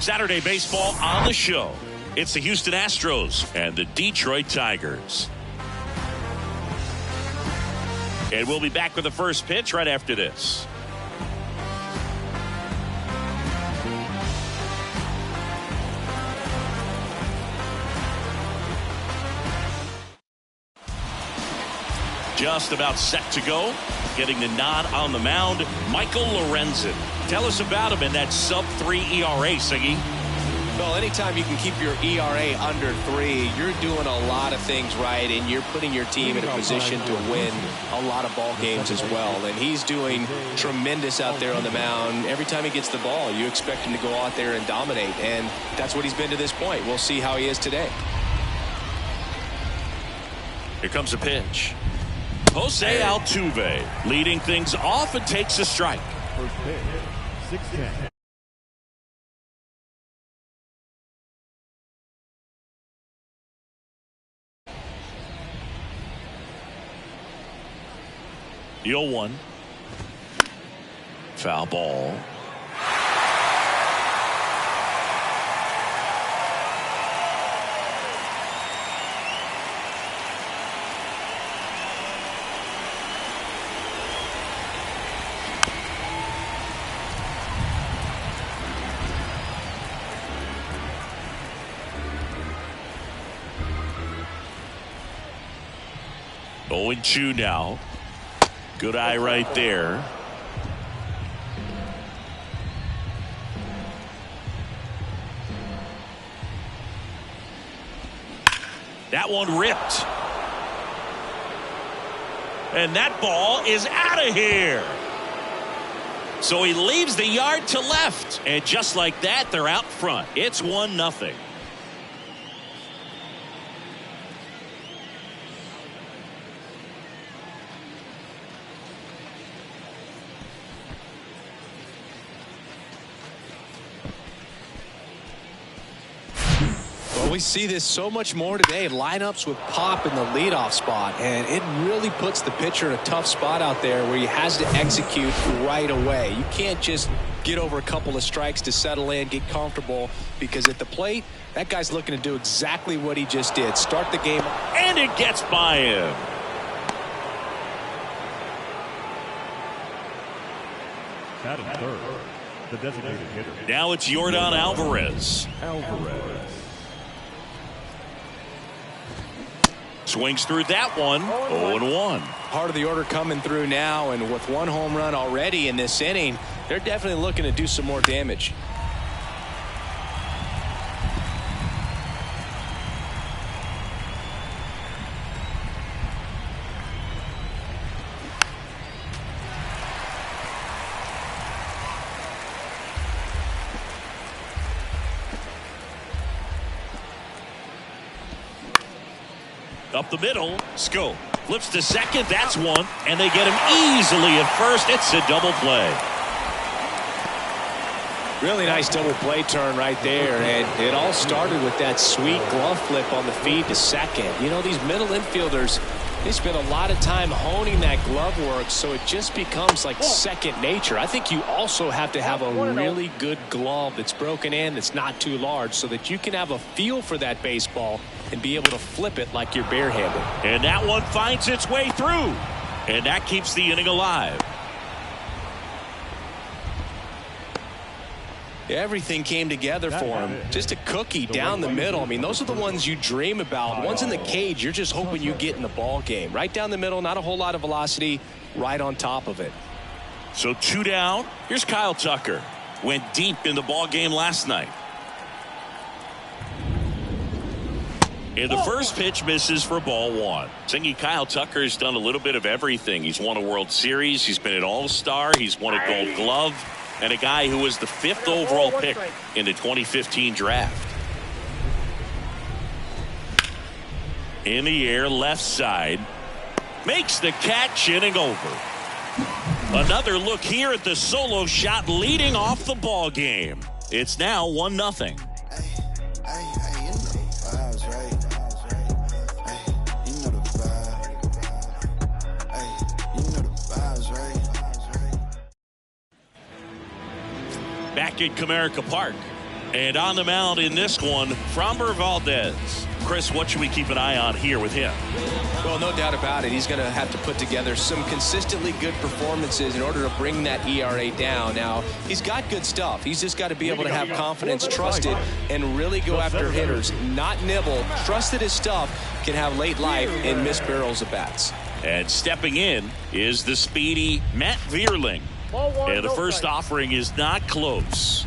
Saturday baseball on the show. It's the Houston Astros and the Detroit Tigers. And we'll be back with the first pitch right after this. Just about set to go. Getting the nod on the mound, Michael Lorenzen. Tell us about him in that sub-3 ERA, Siggy. Well, anytime you can keep your ERA under 3, you're doing a lot of things right, and you're putting your team in a position to win a lot of ball games as well. And he's doing tremendous out there on the mound. Every time he gets the ball, you expect him to go out there and dominate, and that's what he's been to this point. We'll see how he is today. Here comes a pitch. Jose Altuve leading things off and takes a strike. First pitch, 6-10. The 0-1. Foul ball. Going 2 now. Good eye right there. That one ripped. And that ball is out of here. So he leaves the yard to left. And just like that, they're out front. It's 1-0. We see this so much more today. Lineups with pop in the leadoff spot, and it really puts the pitcher in a tough spot out there where he has to execute right away. You can't just get over a couple of strikes to settle in, get comfortable, because at the plate, that guy's looking to do exactly what he just did. Start the game. And it gets by him. Batting third, the designated hitter. Now it's Yordan Alvarez. Swings through that one. 0-1. Part of the order coming through now, and with 1 home run already in this inning, they're definitely looking to do some more damage. Up the middle, Scope flips to second. That's one, and they get him easily at first. It's a double play. Really nice double play turn right there, and it all started with that sweet glove flip on the feed to second. You know, these middle infielders, they spend a lot of time honing that glove work, so it just becomes like second nature. I think you also have to have a really good glove that's broken in, that's not too large, so that you can have a feel for that baseball and be able to flip it like you're barehanded. And that one finds its way through, and that keeps the inning alive. Everything came together for him. Just a cookie down the middle. I mean, those are the ones you dream about. Ones in the cage, you're just hoping you get in the ball game. Right down the middle, not a whole lot of velocity, right on top of it. So 2 down. Here's Kyle Tucker. Went deep in the ball game last night. And the first pitch misses for ball 1. Thinking Kyle Tucker has done a little bit of everything. He's won a World Series. He's been an All-Star. He's won a Gold Glove. And a guy who was the 5th overall pick in the 2015 draft. In the air, left side. Makes the catch, inning over. Another look here at the solo shot leading off the ball game. It's now 1-0. Back at Comerica Park. And on the mound in this one, Framber Valdez. Chris, what should we keep an eye on here with him? Well, no doubt about it. He's going to have to put together some consistently good performances in order to bring that ERA down. Now, he's got good stuff. He's just got to be able to have confidence, trust it, and really go after hitters, not nibble. Trust that his stuff can have late life and miss barrels of bats. And stepping in is the speedy Matt Vierling. And the first offering is not close.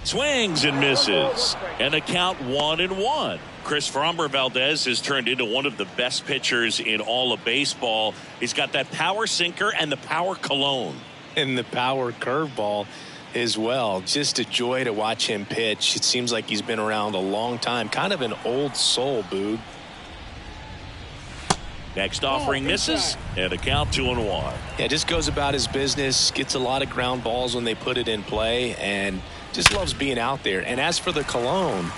Swings and misses. And the count 1-1. Chris Framber Valdez has turned into one of the best pitchers in all of baseball. He's got that power sinker and the power cologne. And the power curveball as well. Just a joy to watch him pitch. It seems like he's been around a long time. Kind of an old soul, Boog. Next offering misses, and a count 2-1. Yeah, just goes about his business, gets a lot of ground balls when they put it in play, and just loves being out there. And as for the cologne,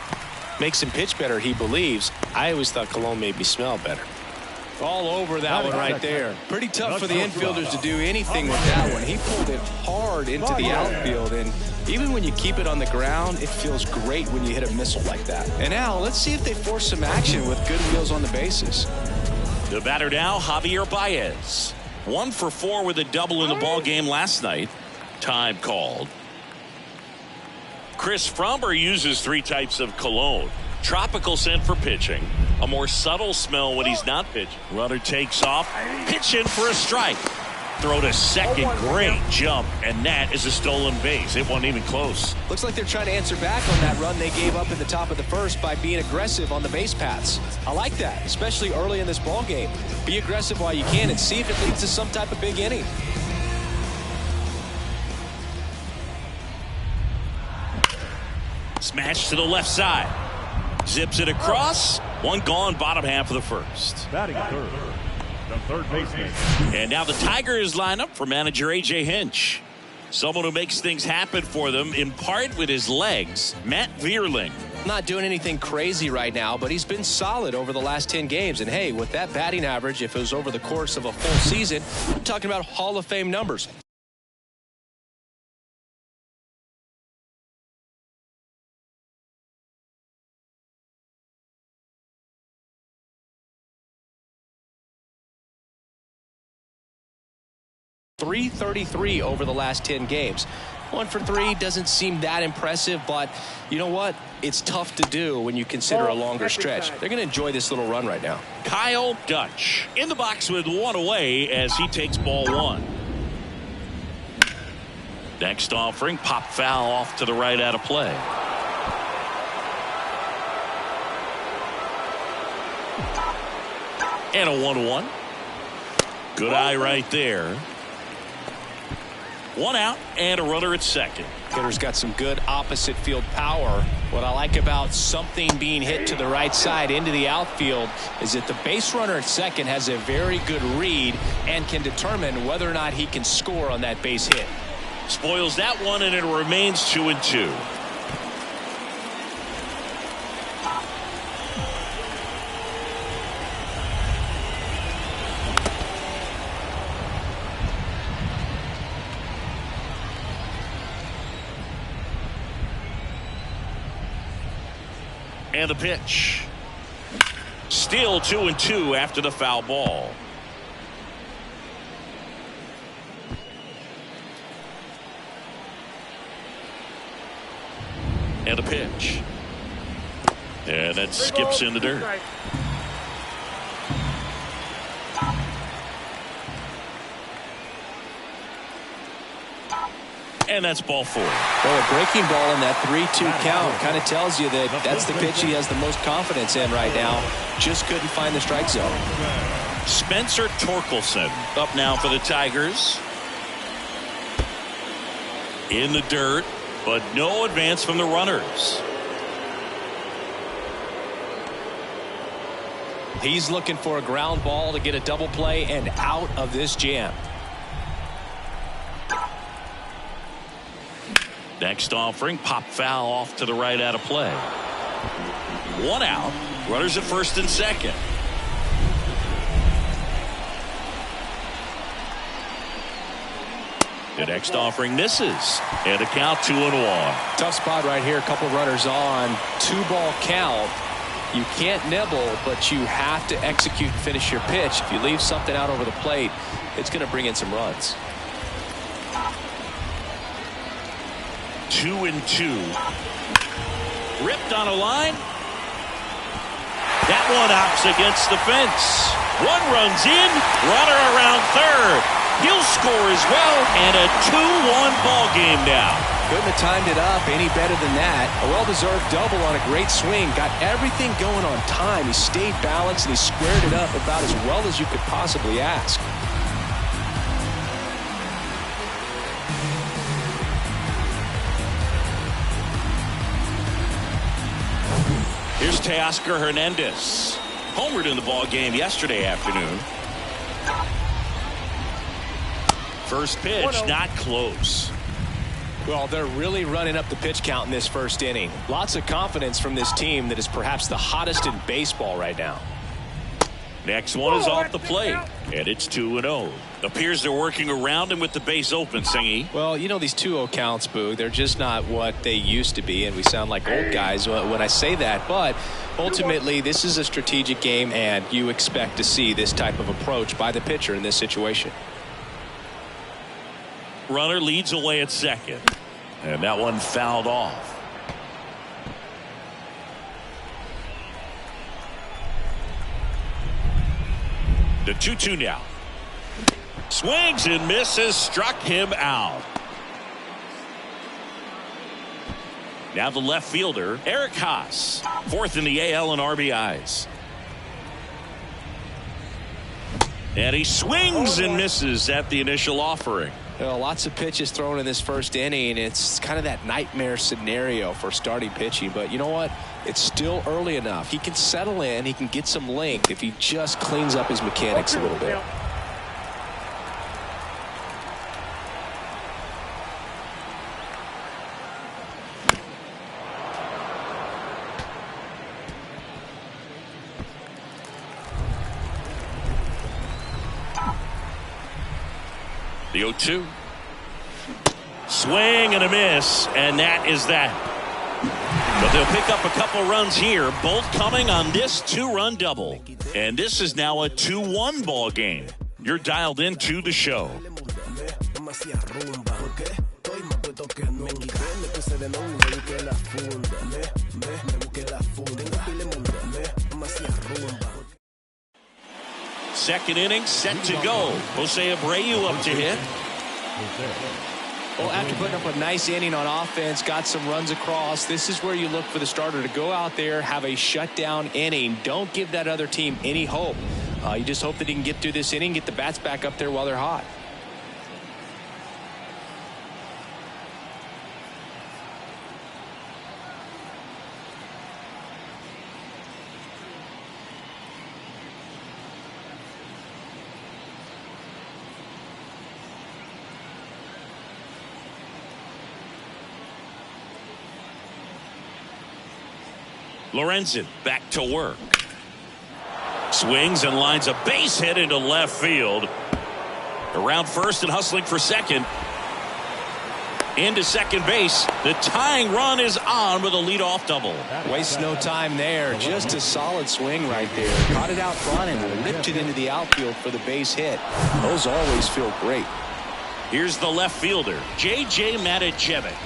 makes him pitch better, he believes. I always thought cologne made me smell better. All over that one right there. Pretty tough for the infielders to do anything with that one. He pulled it hard into the outfield, and even when you keep it on the ground, it feels great when you hit a missile like that. And now, let's see if they force some action with good wheels on the bases. The batter now, Javier Baez. 1 for 4 with a double in the ball game last night. Time called. Chris Framber uses 3 types of cologne. Tropical scent for pitching. A more subtle smell when he's not pitching. Runner takes off. Pitch in for a strike. Throw to second. Great jump. And that is a stolen base. It wasn't even close. Looks like they're trying to answer back on that run they gave up in the top of the first by being aggressive on the base paths. I like that, especially early in this ball game. Be aggressive while you can and see if it leads to some type of big inning. Smash to the left side. Zips it across. One gone, bottom half of the first. Batting third, the third baseman. And now the Tigers line up for manager A.J. Hinch. Someone who makes things happen for them, in part with his legs, Matt Vierling. Not doing anything crazy right now, but he's been solid over the last 10 games. And hey, with that batting average, if it was over the course of a full season, we're talking about Hall of Fame numbers. .333 over the last 10 games. 1 for 3 doesn't seem that impressive, but you know what? It's tough to do when you consider a longer stretch. They're going to enjoy this little run right now. Kyle Dutch in the box with 1 away as he takes ball 1. Next offering, pop foul off to the right out of play. And a 1-1. Good eye right there. 1 out and a runner at second. Hitter's got some good opposite field power. What I like about something being hit to the right side into the outfield is that the base runner at second has a very good read and can determine whether or not he can score on that base hit. Spoils that one, and it remains 2-2. And the pitch. Still 2-2 after the foul ball. And the pitch. And that skips in the dirt. And that's ball 4. Well, a breaking ball in that 3-2 count kind of tells you that that's the pitch he has the most confidence in right now. Just couldn't find the strike zone. Spencer Torkelson up now for the Tigers. In the dirt, but no advance from the runners. He's looking for a ground ball to get a double play and out of this jam. Next offering, pop foul off to the right out of play. 1 out. Runners at first and second. The next offering misses. And a count 2-1. Tough spot right here. A couple runners on. 2-ball count. You can't nibble, but you have to execute and finish your pitch. If you leave something out over the plate, it's going to bring in some runs. 2-2. Ripped on a line. That one hops against the fence. One runs in. Runner around third. He'll score as well. And a 2-1 ball game now. Couldn't have timed it up any better than that. A well-deserved double on a great swing. Got everything going on time. He stayed balanced and he squared it up about as well as you could possibly ask. Here's Teoscar Hernandez. Homered in the ball game yesterday afternoon. First pitch, not close. Well, they're really running up the pitch count in this first inning. Lots of confidence from this team that is perhaps the hottest in baseball right now. Next one is off the plate, and it's 2-0. Appears they're working around him with the base open, Singy. Well, you know these 2-0 counts, Boo, they're just not what they used to be, and we sound like old guys when I say that. But ultimately, this is a strategic game, and you expect to see this type of approach by the pitcher in this situation. Runner leads away at second, and that one fouled off. The 2-2 now. Swings and misses, struck him out. Now the left fielder, Eric Haas, fourth in the AL in RBIs. And he swings and misses at the initial offering. Well, lots of pitches thrown in this first inning. It's kind of that nightmare scenario for starting pitching. But you know what? It's still early enough. He can settle in. He can get some length if he just cleans up his mechanics a little bit. The 0-2. Swing and a miss, and that is that. But they'll pick up a couple runs here, both coming on this 2-run double. And this is now a 2-1 ball game. You're dialed into the show. Second inning set to go. Jose Abreu up to hit. Well, after putting up a nice inning on offense, got some runs across, this is where you look for the starter to go out there, have a shutdown inning. Don't give that other team any hope. You just hope that he can get through this inning, get the bats back up there while they're hot. Lorenzen back to work. Swings and lines a base hit into left field. Around first and hustling for second. Into second base. The tying run is on with a leadoff double. Waste no time there. Just a solid swing right there. Caught it out front and lipped it into the outfield for the base hit. Those always feel great. Here's the left fielder, J.J. Matijevic.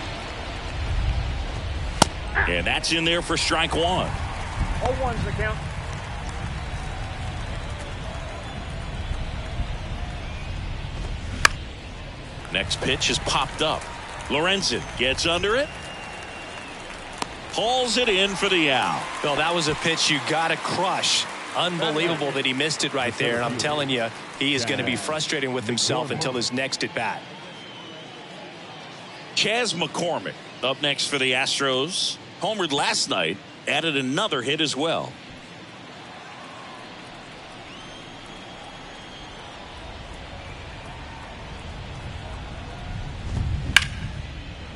And that's in there for strike one. 0-1's the count. Next pitch is popped up. Lorenzen gets under it. Pulls it in for the out. Well, that was a pitch you got to crush. Unbelievable that he missed it right there. And I'm telling you, he is going to be frustrated with himself until his next at bat. Chas McCormick up next for the Astros. Homered last night, added another hit as well.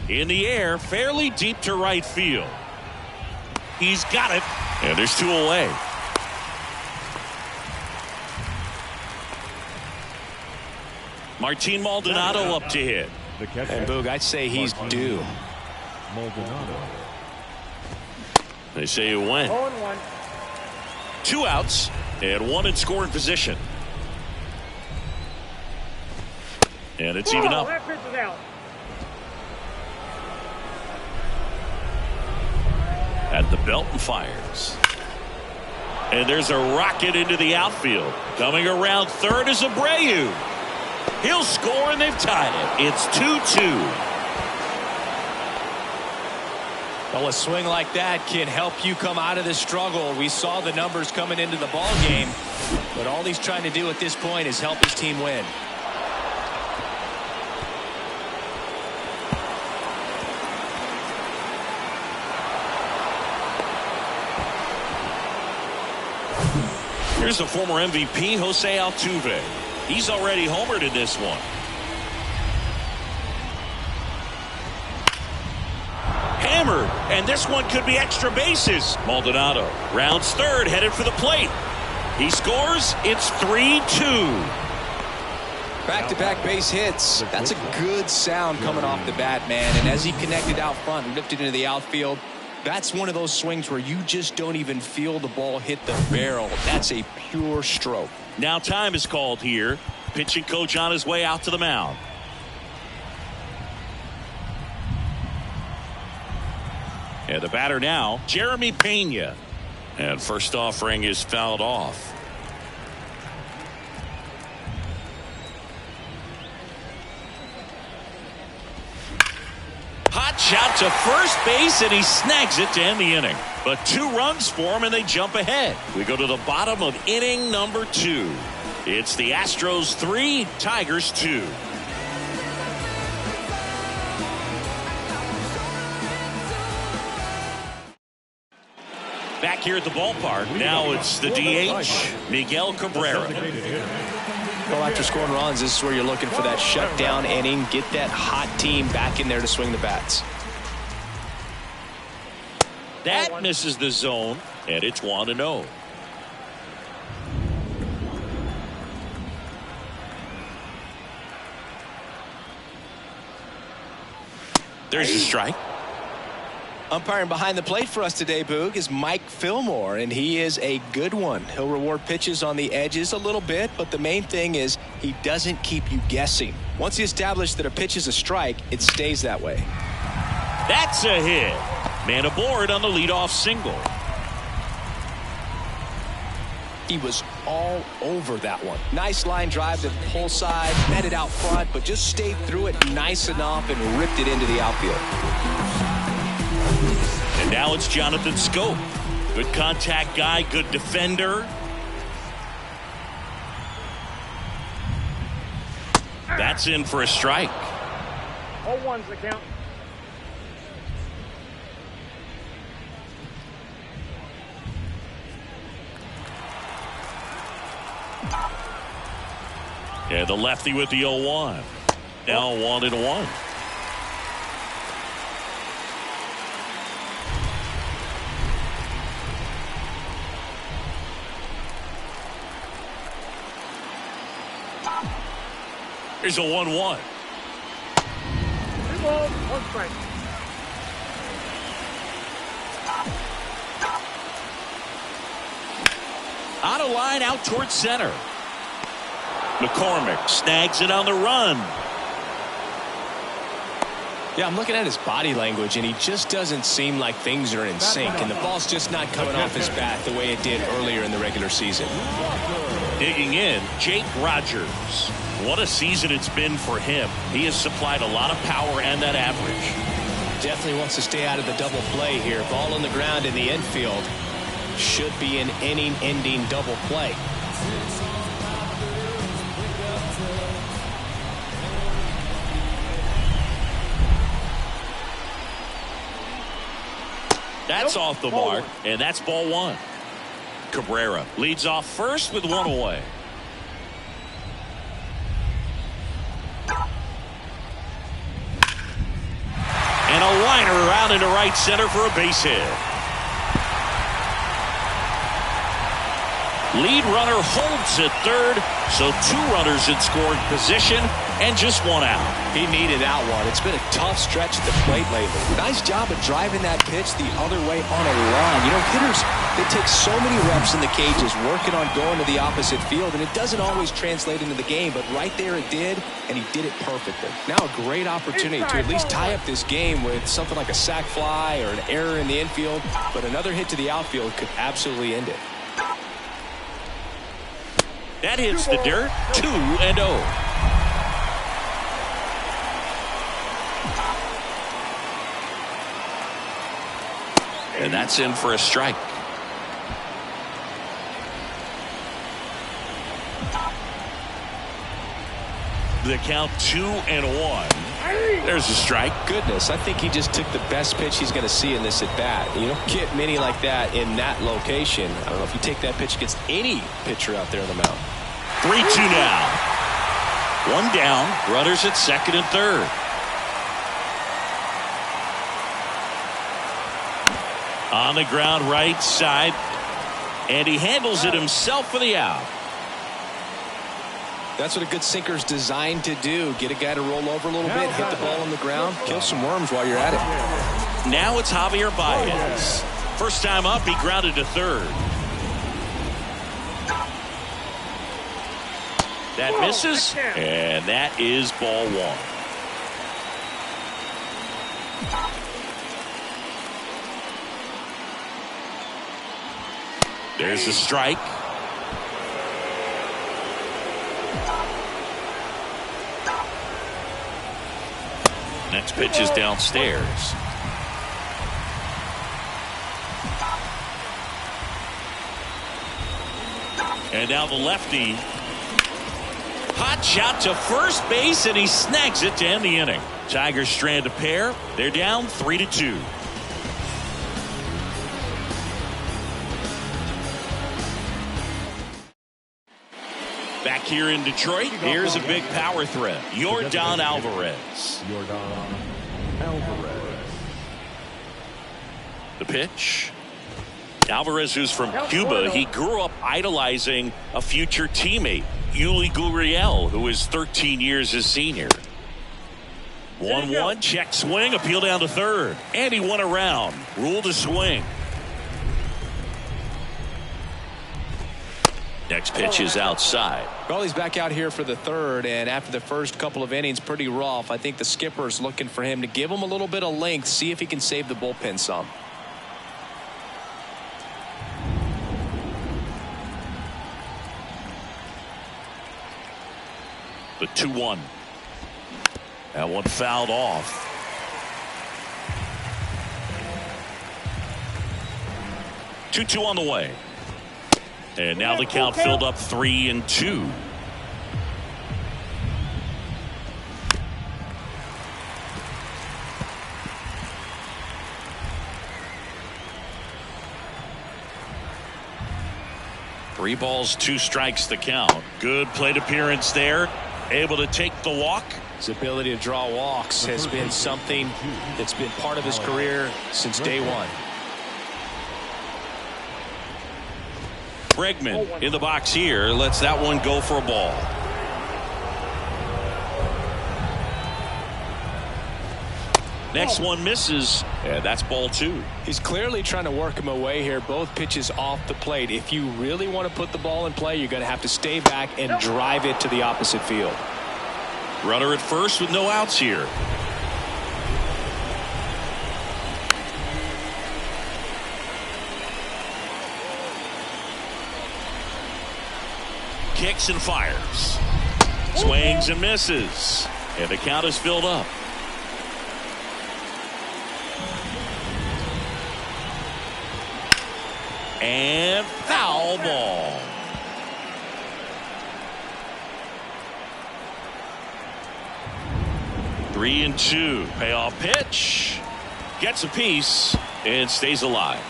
In the air, fairly deep to right field. He's got it, and there's two away. Martin Maldonado up to hit. The catch. And Boog, I'd say he's due. Maldonado. They say you win. 0-1. 2 outs and 1 in scoring position. And it's even up. That pitch is out. At the belt and fires. And there's a rocket into the outfield. Coming around third is Abreu. He'll score and they've tied it. It's 2-2. Well, a swing like that can help you come out of the struggle. We saw the numbers coming into the ball game, but all he's trying to do at this point is help his team win. Here's the former MVP, Jose Altuve. He's already homered in this one. Hammered, and this one could be extra bases. Maldonado rounds third, headed for the plate. He scores. It's 3-2. Back-to-back base hits. That's a good sound coming off the bat, man. And as he connected out front and lifted into the outfield, that's one of those swings where you just don't even feel the ball hit the barrel. That's a pure stroke. Now time is called here. Pitching coach on his way out to the mound. And the batter now, Jeremy Pena. And first offering is fouled off. Hot shot to first base, and he snags it to end the inning. But 2 runs for him, and they jump ahead. We go to the bottom of inning number 2. It's the Astros 3, Tigers 2. Back here at the ballpark, now it's the DH, Miguel Cabrera. Well, after scoring runs, this is where you're looking for that shutdown inning. Get that hot team back in there to swing the bats. That misses the zone, and it's 1-0. There's a strike. Umpiring behind the plate for us today, Boog, is Mike Fillmore, and he is a good one. He'll reward pitches on the edges a little bit, but the main thing is he doesn't keep you guessing. Once he established that a pitch is a strike, it stays that way. That's a hit. Man aboard on the leadoff single. He was all over that one. Nice line drive to the pull side, met it out front, but just stayed through it nice enough and ripped it into the outfield. And now it's Jonathan Scope. Good contact guy, good defender. That's in for a strike. 0-1's the count. Yeah, the lefty with the 0-1. Now 1-1. Here's a 1-1. 2 balls, 1 strike. Out of line, out towards center. McCormick snags it on the run. Yeah, I'm looking at his body language, and he just doesn't seem like things are in sync, and the ball's just not coming off his bat the way it did earlier in the regular season. Digging in, Jake Rogers. What a season it's been for him. He has supplied a lot of power and that average. Definitely wants to stay out of the double play here. Ball on the ground in the infield. Should be an inning-ending double play. That's off the mark, and that's ball 1. Cabrera leads off first with 1 away. And a liner around into right center for a base hit. Lead runner holds at third, so 2 runners in scoring position. and just one out. He needed that one. It's been a tough stretch at the plate lately. Nice job of driving that pitch the other way on a line. You know, hitters, they take so many reps in the cages working on going to the opposite field, and it doesn't always translate into the game, but right there it did, and he did it perfectly. Now a great opportunity to at least tie up this game with something like a sac fly or an error in the infield, but another hit to the outfield could absolutely end it. That hits the dirt. 2-0. And that's in for a strike. The count 2-1. There's a strike. Goodness, I think he just took the best pitch he's going to see in this at bat. You don't get many like that in that location. I don't know if you take that pitch against any pitcher out there on the mound. 3-2 now. One down. Runners at second and third. On the ground right side, and he handles it himself for the out. That's what a good sinker's designed to do. Get a guy to roll over a little bit, hit the ball on the ground, kill some worms while you're at it. Now it's Javier Baez. First time up, he grounded to third. That misses, and that is ball one. There's a strike. Next pitch is downstairs. And now the lefty. Hot shot to first base, and he snags it to end the inning. Tigers strand a pair. They're down 3-2. Back here in Detroit, here's a big power threat. Yordan Alvarez. Yordan Alvarez. The pitch. Alvarez, who's from Cuba, he grew up idolizing a future teammate, Yuli Gurriel, who is 13 years his senior. 1-1, check swing, appeal down to third. And he won around. Rule to swing. Next pitch is outside. Well, he's back out here for the third, and after the first couple of innings, pretty rough. I think the skipper's looking for him to give him a little bit of length, see if he can save the bullpen some. The 2-1. That one fouled off. Two on the way. And now the count filled up 3-2. Three balls, two strikes the count. Good plate appearance there. Able to take the walk. His ability to draw walks has been something that's been part of his career since day one. Bregman in the box here lets that one go for a ball. Next one misses, and that's ball two. He's clearly trying to work him away here. Both pitches off the plate. If you really want to put the ball in play, you're going to have to stay back and drive it to the opposite field. Runner at first with no outs here. Kicks and fires. Swings and misses. And the count is filled up. And foul ball. Three and two. Payoff pitch. Gets a piece and stays alive.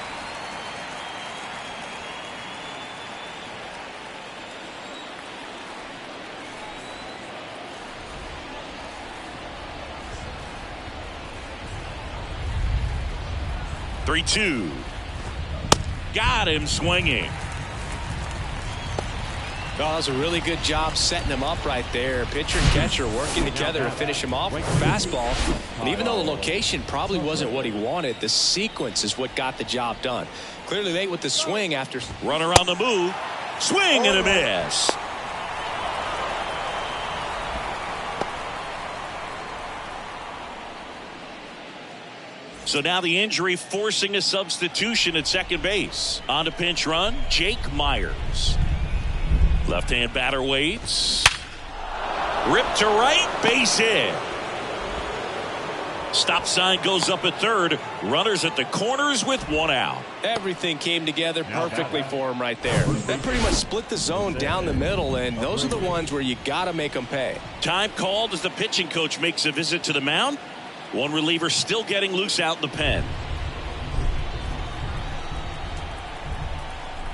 Three-two. Got him swinging. Well, that was a really good job setting him up right there. Pitcher and catcher working together to finish him off with a fastball. And even though the location probably wasn't what he wanted, the sequence is what got the job done. Clearly late with the swing after. Runner on the move. Swing and a miss. So now the injury forcing a substitution at second base. On to pinch run, Jake Myers. Left-hand batter waits. Ripped to right, base hit. Stop sign goes up at third. Runners at the corners with one out. Everything came together perfectly for him right there. That pretty much split the zone down the middle, and those are the ones where you got to make them pay. Time called as the pitching coach makes a visit to the mound. One reliever still getting loose out in the pen.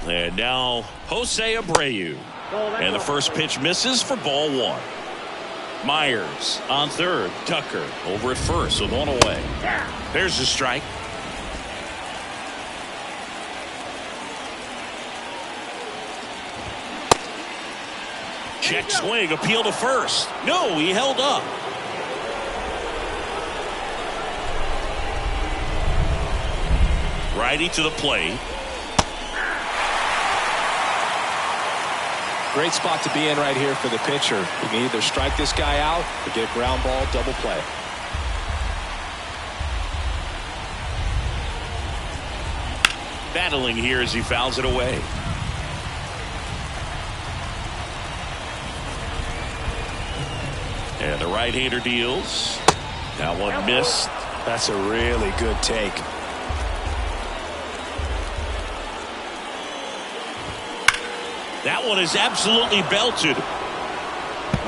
And now Jose Abreu. And the first pitch misses for ball one. Myers on third. Tucker over at first with one away. There's the strike. Check swing. Appeal to first. No, he held up. Righty to the plate. Great spot to be in right here for the pitcher. You can either strike this guy out or get a ground ball double play. Battling here as he fouls it away. And the right-hander deals. That one missed. That's a really good take. That one is absolutely belted.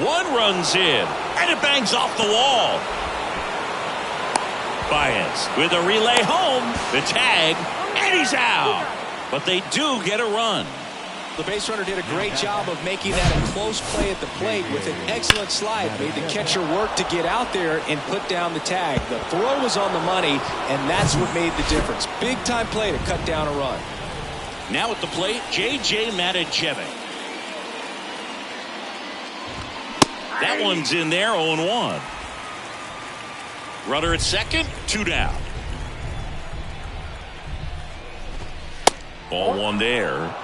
One runs in, and it bangs off the wall. Baez with a relay home. The tag, and he's out. But they do get a run. The base runner did a great job of making that a close play at the plate with an excellent slide. Made the catcher work to get out there and put down the tag. The throw was on the money, and that's what made the difference. Big time play to cut down a run. Now at the plate, J.J. Matijevic. That one's in there, 0-1. Runner at second, 2 down. Ball one there.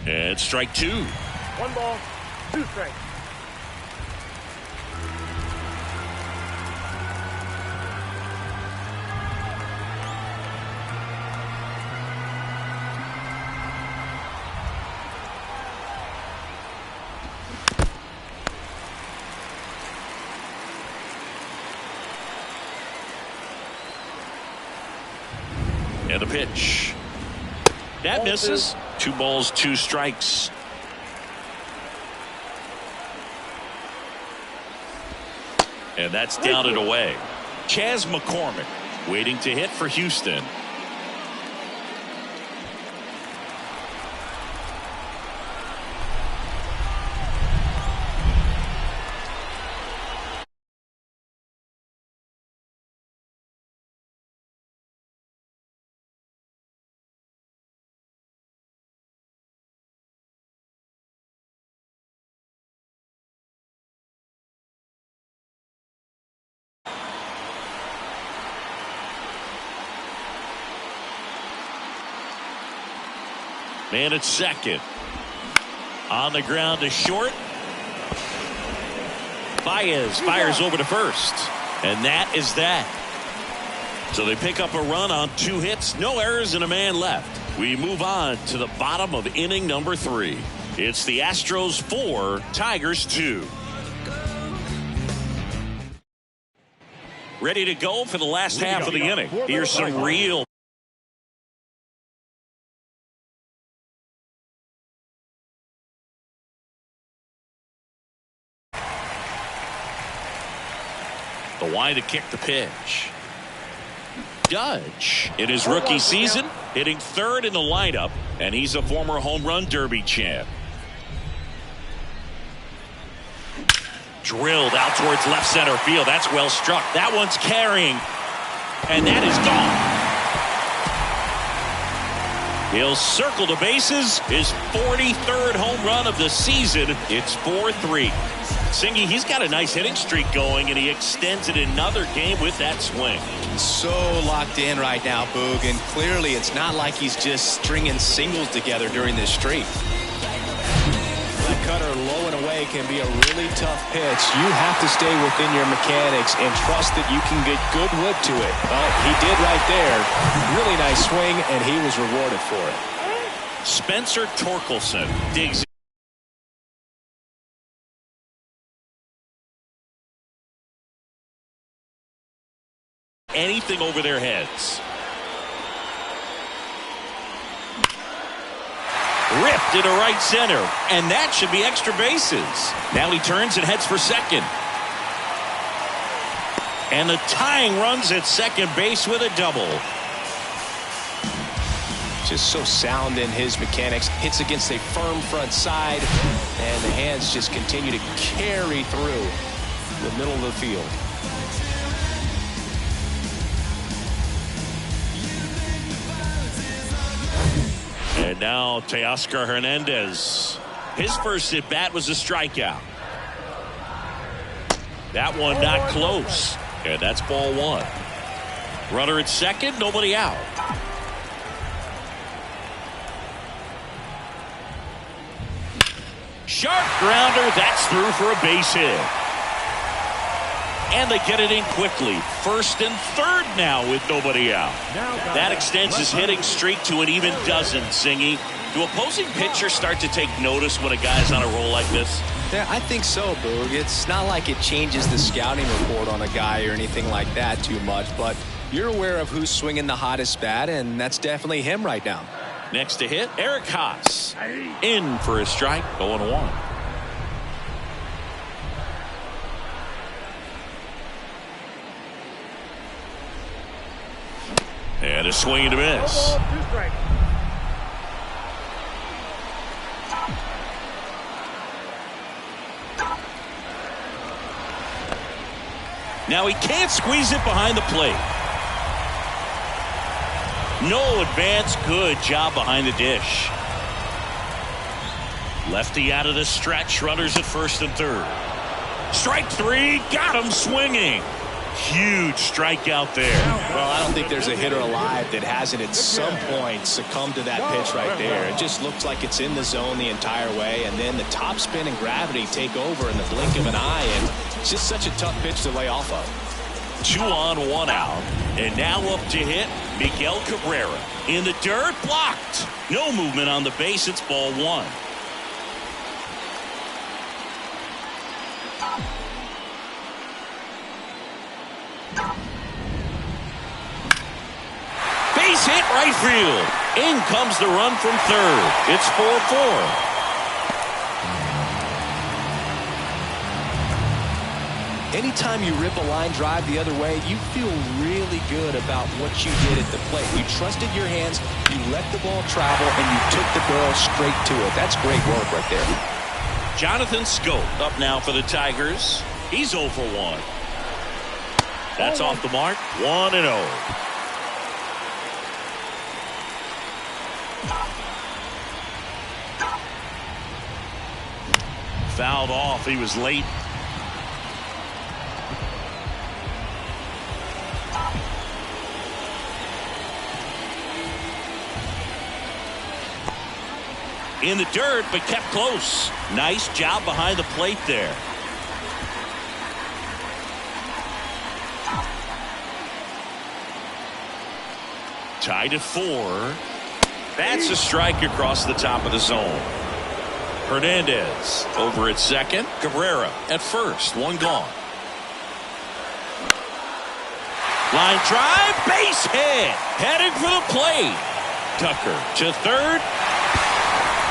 And strike 2. 1 ball, 2 strikes. And the pitch. That misses. 2 balls, 2 strikes. And that's down and away. Chas McCormick waiting to hit for Houston. Man at second. On the ground to short. Baez fires over to first. And that is that. So they pick up a run on 2 hits. No errors and a man left. We move on to the bottom of inning number 3. It's the Astros 4, Tigers 2. Ready to go for the last half of the inning. Here's some real the wind to kick the pitch. Judge in his rookie season hitting 3rd in the lineup, and he's a former home run derby champ. Drilled out towards left center field. That's well struck. That one's carrying. And that is gone. He'll circle the bases. His 43rd home run of the season. It's 4-3. Singy, he's got a nice hitting streak going, and he extends it another game with that swing. So locked in right now, Boog, and clearly it's not like he's just stringing singles together during this streak. That cutter low and away can be a really tough pitch. You have to stay within your mechanics and trust that you can get good wood to it. Well, he did right there. Really nice swing, and he was rewarded for it. Spencer Torkelson digs anything over their heads. Ripped into right center, and that should be extra bases. Now he turns and heads for second. And the tying runs at second base with a double. Just so sound in his mechanics. Hits against a firm front side, and the hands just continue to carry through the middle of the field. And now Teoscar Hernandez. His first at bat was a strikeout. That one not close. And that's ball one. Runner at second, nobody out. Sharp grounder, that's through for a base hit. And they get it in quickly. First and third now with nobody out. That extends his hitting streak to an even dozen, Singy. Do opposing pitchers start to take notice when a guy's on a roll like this? Yeah, I think so, Boog. It's not like it changes the scouting report on a guy or anything like that too much, but you're aware of who's swinging the hottest bat, and that's definitely him right now. Next to hit, Eric Haas. In for a strike, 0-1. And a swing and a miss. Now he can't squeeze it behind the plate. No advance. Good job behind the dish. Lefty out of the stretch. Runners at first and third. Strike three. Got him swinging. Huge strikeout there. Well, I don't think there's a hitter alive that hasn't at some point succumbed to that pitch right there. It just looks like it's in the zone the entire way, and then the topspin and gravity take over in the blink of an eye, and it's just such a tough pitch to lay off of. 2 on, 1 out. And now up to hit Miguel Cabrera. In the dirt, blocked. No movement on the base. It's ball one. Base hit right field. In comes the run from third. It's 4-4. Anytime you rip a line drive the other way, you feel really good about what you did at the plate. You trusted your hands, you let the ball travel, and you took the barrel straight to it. That's great work right there. Jonathan Scope up now for the Tigers. He's 0 for 1. That's off the mark. 1-0. Fouled off. He was late. In the dirt, but kept close. Nice job behind the plate there. Tied at 4. That's a strike across the top of the zone. Hernandez over at second. Cabrera at first. One gone. Line drive, base hit. Headed for the plate. Tucker to third.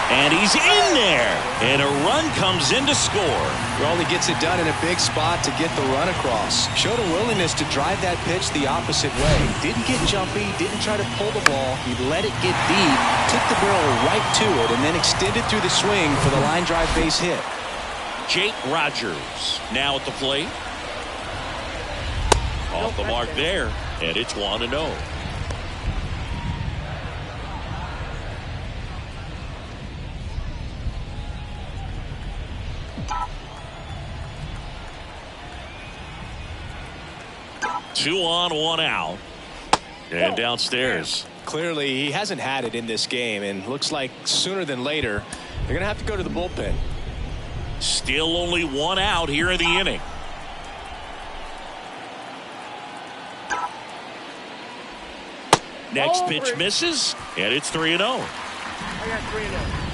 And he's in there. And a run comes in to score. Well, he gets it done in a big spot to get the run across. Showed a willingness to drive that pitch the opposite way. Didn't get jumpy, didn't try to pull the ball. He let it get deep, took the barrel right to it, and then extended through the swing for the line drive base hit. Jake Rogers now at the plate. Off the mark there. and it's 1-0. Two on, one out. And downstairs. Clearly, he hasn't had it in this game, and looks like sooner than later, they're going to have to go to the bullpen. Still only one out here in the inning. Next pitch misses, and it's 3-0. I got 3-0.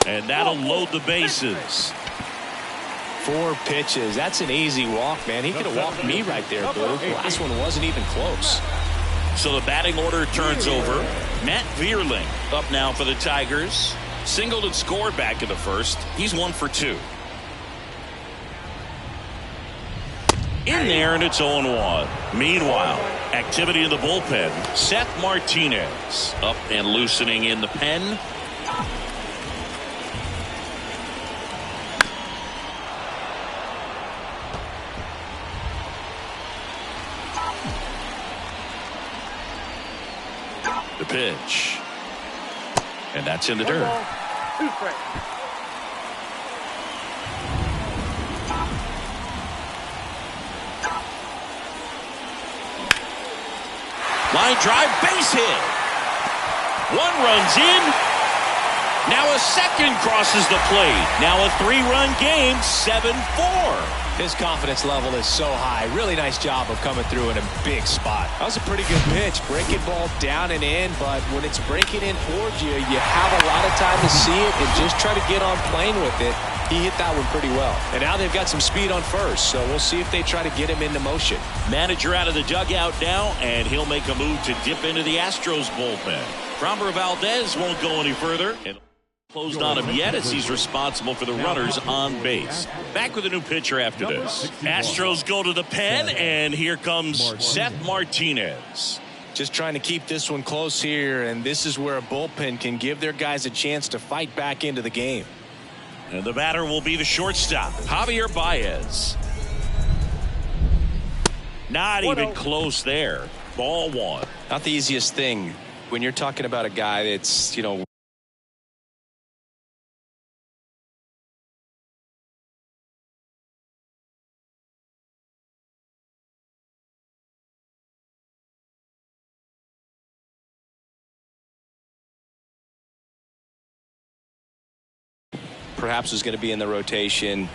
And that'll load the bases. 4 pitches. That's an easy walk, man. He could have walked me right there, Boog. The last one wasn't even close. So the batting order turns over. Matt Vierling up now for the Tigers. Singled and scored back in the first. He's 1 for 2. In there, and it's 0-1. Meanwhile, activity in the bullpen. Seth Martinez up and loosening in the pen. The pitch. And that's in the dirt. 1 ball, 2 strikes. Line drive, base hit. 1 runs in. Now a second crosses the plate. Now a 3-run game, 7-4. His confidence level is so high. Really nice job of coming through in a big spot. That was a pretty good pitch. Breaking ball down and in, but when it's breaking in towards you, you have a lot of time to see it and just try to get on plane with it. He hit that one pretty well. And now they've got some speed on first, so we'll see if they try to get him into motion. Manager out of the dugout now, and he'll make a move to dip into the Astros bullpen. Framber Valdez won't go any further. And closed on him yet as he's responsible for the runners on base. Back with a new pitcher after this. Astros go to the pen, and here comes Seth Martinez. Just trying to keep this one close here, and this is where a bullpen can give their guys a chance to fight back into the game. And the batter will be the shortstop, Javier Baez. Not even close there. Ball 1. Not the easiest thing when you're talking about a guy that's, perhaps is going to be in the rotation,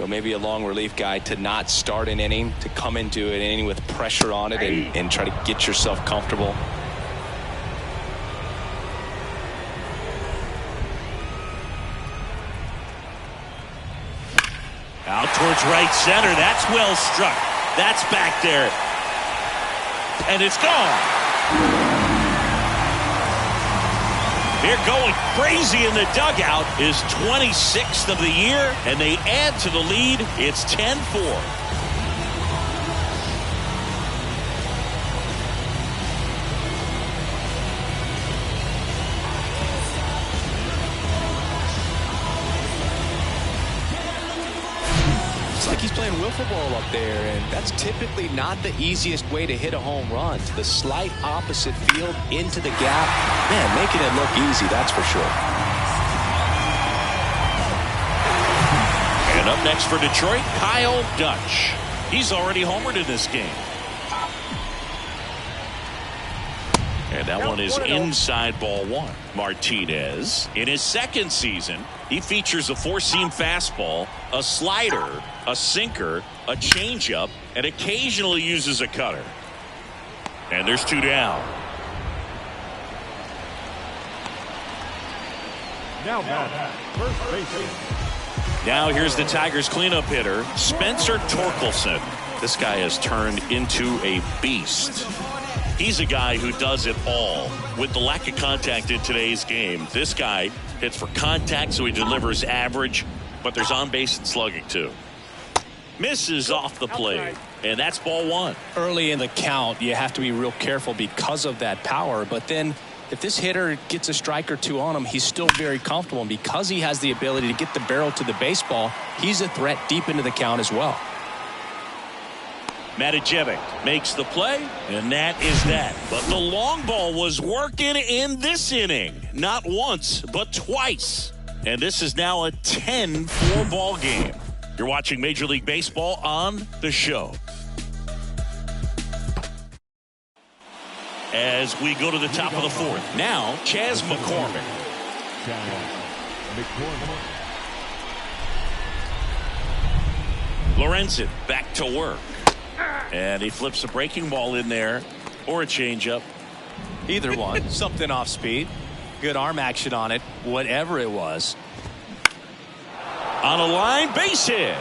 maybe a long relief guy to not start an inning, to come into an inning with pressure on it and try to get yourself comfortable. Out towards right center. That's well struck. That's back there. And it's gone. They're going crazy in the dugout. Is 26th of the year, and they add to the lead. It's 10-4. Like he's playing wiffle ball up there, and that's typically not the easiest way to hit a home run. To the slight opposite field into the gap. Man, making it look easy, that's for sure. And up next for Detroit, Kyle Dutch. He's already homered in this game. And that one is inside, ball 1. Martinez, in his second season, he features a 4-seam fastball, a slider, a sinker, a changeup, and occasionally uses a cutter. And there's 2 down. Now back, first baseman. Now here's the Tigers cleanup hitter, Spencer Torkelson. This guy has turned into a beast. He's a guy who does it all. With the lack of contact in today's game, this guy hits for contact, so he delivers average, but there's on base and slugging too. Misses off the plate, and that's ball 1. Early in the count, you have to be real careful because of that power, but then if this hitter gets a strike or two on him, he's still very comfortable. And because he has the ability to get the barrel to the baseball, he's a threat deep into the count as well. Matijevic makes the play, and that is that. But the long ball was working in this inning. Not once, but twice. And this is now a 10-4 ball game. You're watching Major League Baseball on The Show. As we go to the top of the fourth. Now, Chas McCormick. Lorenzen back to work. And he flips a breaking ball in there, or a changeup. Either one. Something off speed. Good arm action on it. Whatever it was. On a line, base hit.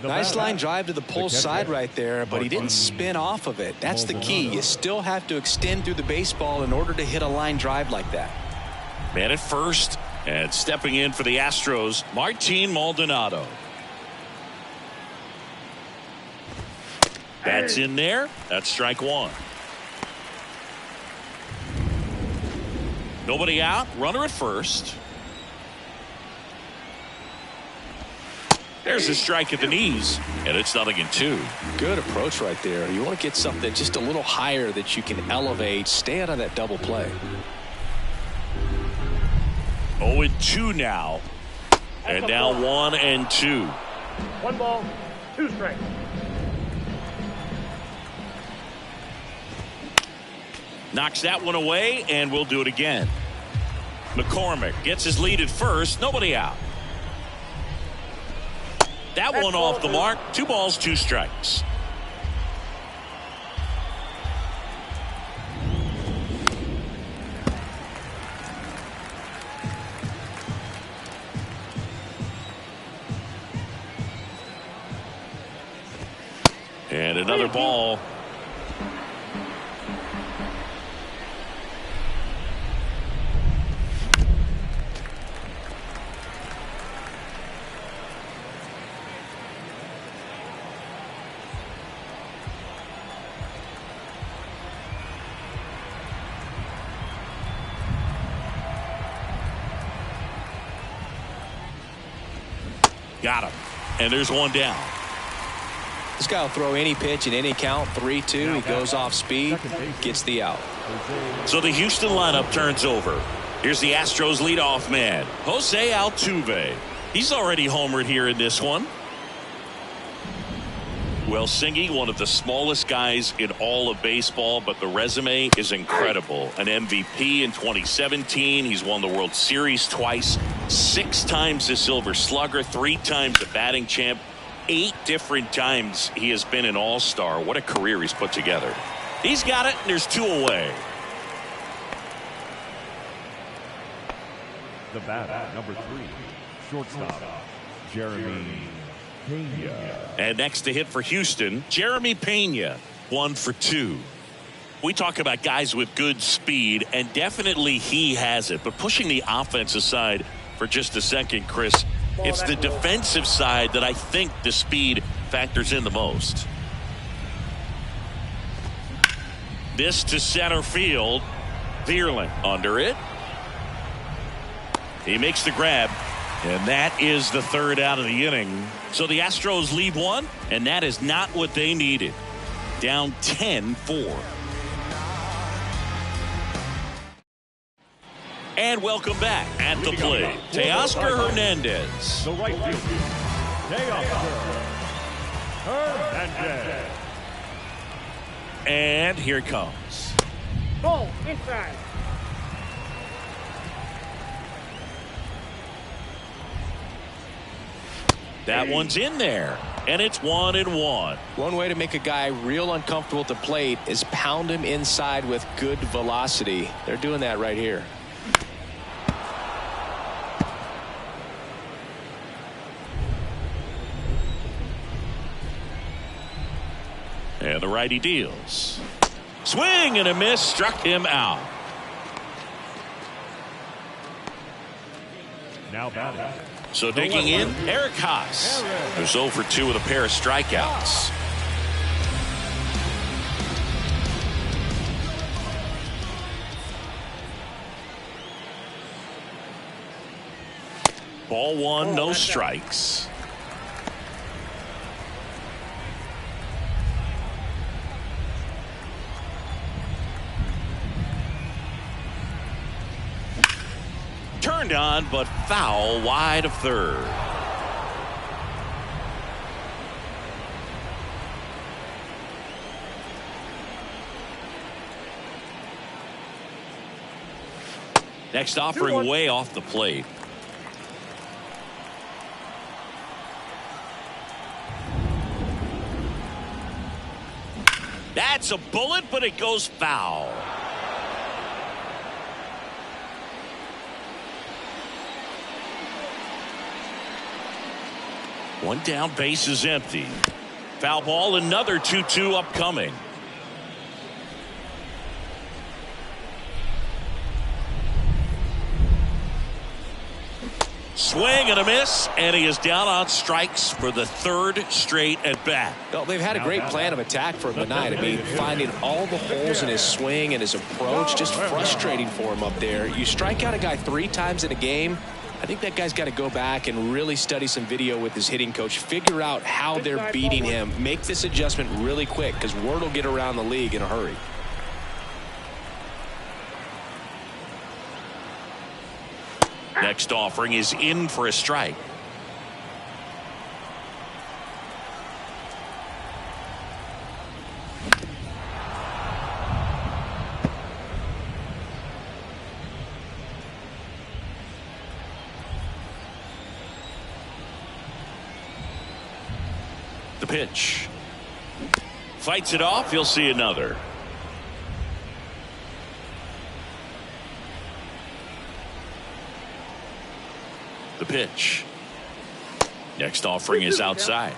Nice line drive to the pull side right there, but he didn't spin off of it. That's the key. You still have to extend through the baseball in order to hit a line drive like that. Man at first, and stepping in for the Astros, Martin Maldonado. That's in there. That's strike one. Nobody out. Runner at first. There's a strike at the knees, and it's 0-2. Good approach right there. You want to get something just a little higher that you can elevate. Stay out of that double play. 0-2 now. And now 1-2. 1 ball, 2 strikes. Knocks that one away, and we'll do it again. McCormick gets his lead at first. Nobody out. That one off the mark. 2 balls, 2 strikes. And another ball. Got him. And there's one down. This guy will throw any pitch in any count. 3-2. He goes off speed, gets the out. So the Houston lineup turns over. Here's the Astros leadoff man, Jose Altuve. He's already homered here in this one. Well, Singy, one of the smallest guys in all of baseball, but the resume is incredible. An MVP in 2017. He's won the World Series twice, 6 times the Silver Slugger, 3 times the batting champ, 8 different times he has been an all-star. What a career he's put together. He's got it, and there's 2 away. The batter, number 3, shortstop, Jeremy Pena. And next to hit for Houston, Jeremy Pena, 1 for 2. We talk about guys with good speed, and definitely he has it. But pushing the offense aside for just a second, Chris, it's the defensive side that I think the speed factors in the most. This to center field. Vierling under it. He makes the grab. And that is the 3rd out of the inning. So the Astros lead 1, and that is not what they needed. Down 10-4. And welcome back at the plate, Teoscar Hernandez. The right fielder, Teoscar Hernandez. And here it comes. Ball inside. That one's in there, and it's 1-1. One way to make a guy real uncomfortable at the plate is pound him inside with good velocity. They're doing that right here. And the righty deals. Swing and a miss, struck him out. Now batting, So digging in, Eric Haas, who's 0 for 2 with a pair of strikeouts. Ball 1, no strikes. Turned on, but foul wide of third. Next offering way off the plate. That's a bullet, but it goes foul. One down, base is empty. Foul ball, another 2-2 upcoming. Swing and a miss, and he is down on strikes for the third straight at bat. Well, they've had a great plan of attack for him tonight. I mean, finding all the holes in his swing and his approach, just frustrating for him up there. You strike out a guy 3 times in a game, I think that guy's got to go back and really study some video with his hitting coach, figure out how they're beating him, make this adjustment really quick, because word will get around the league in a hurry. Next offering is in for a strike. The pitch. Fights it off. You'll see another. The pitch. Next offering is outside.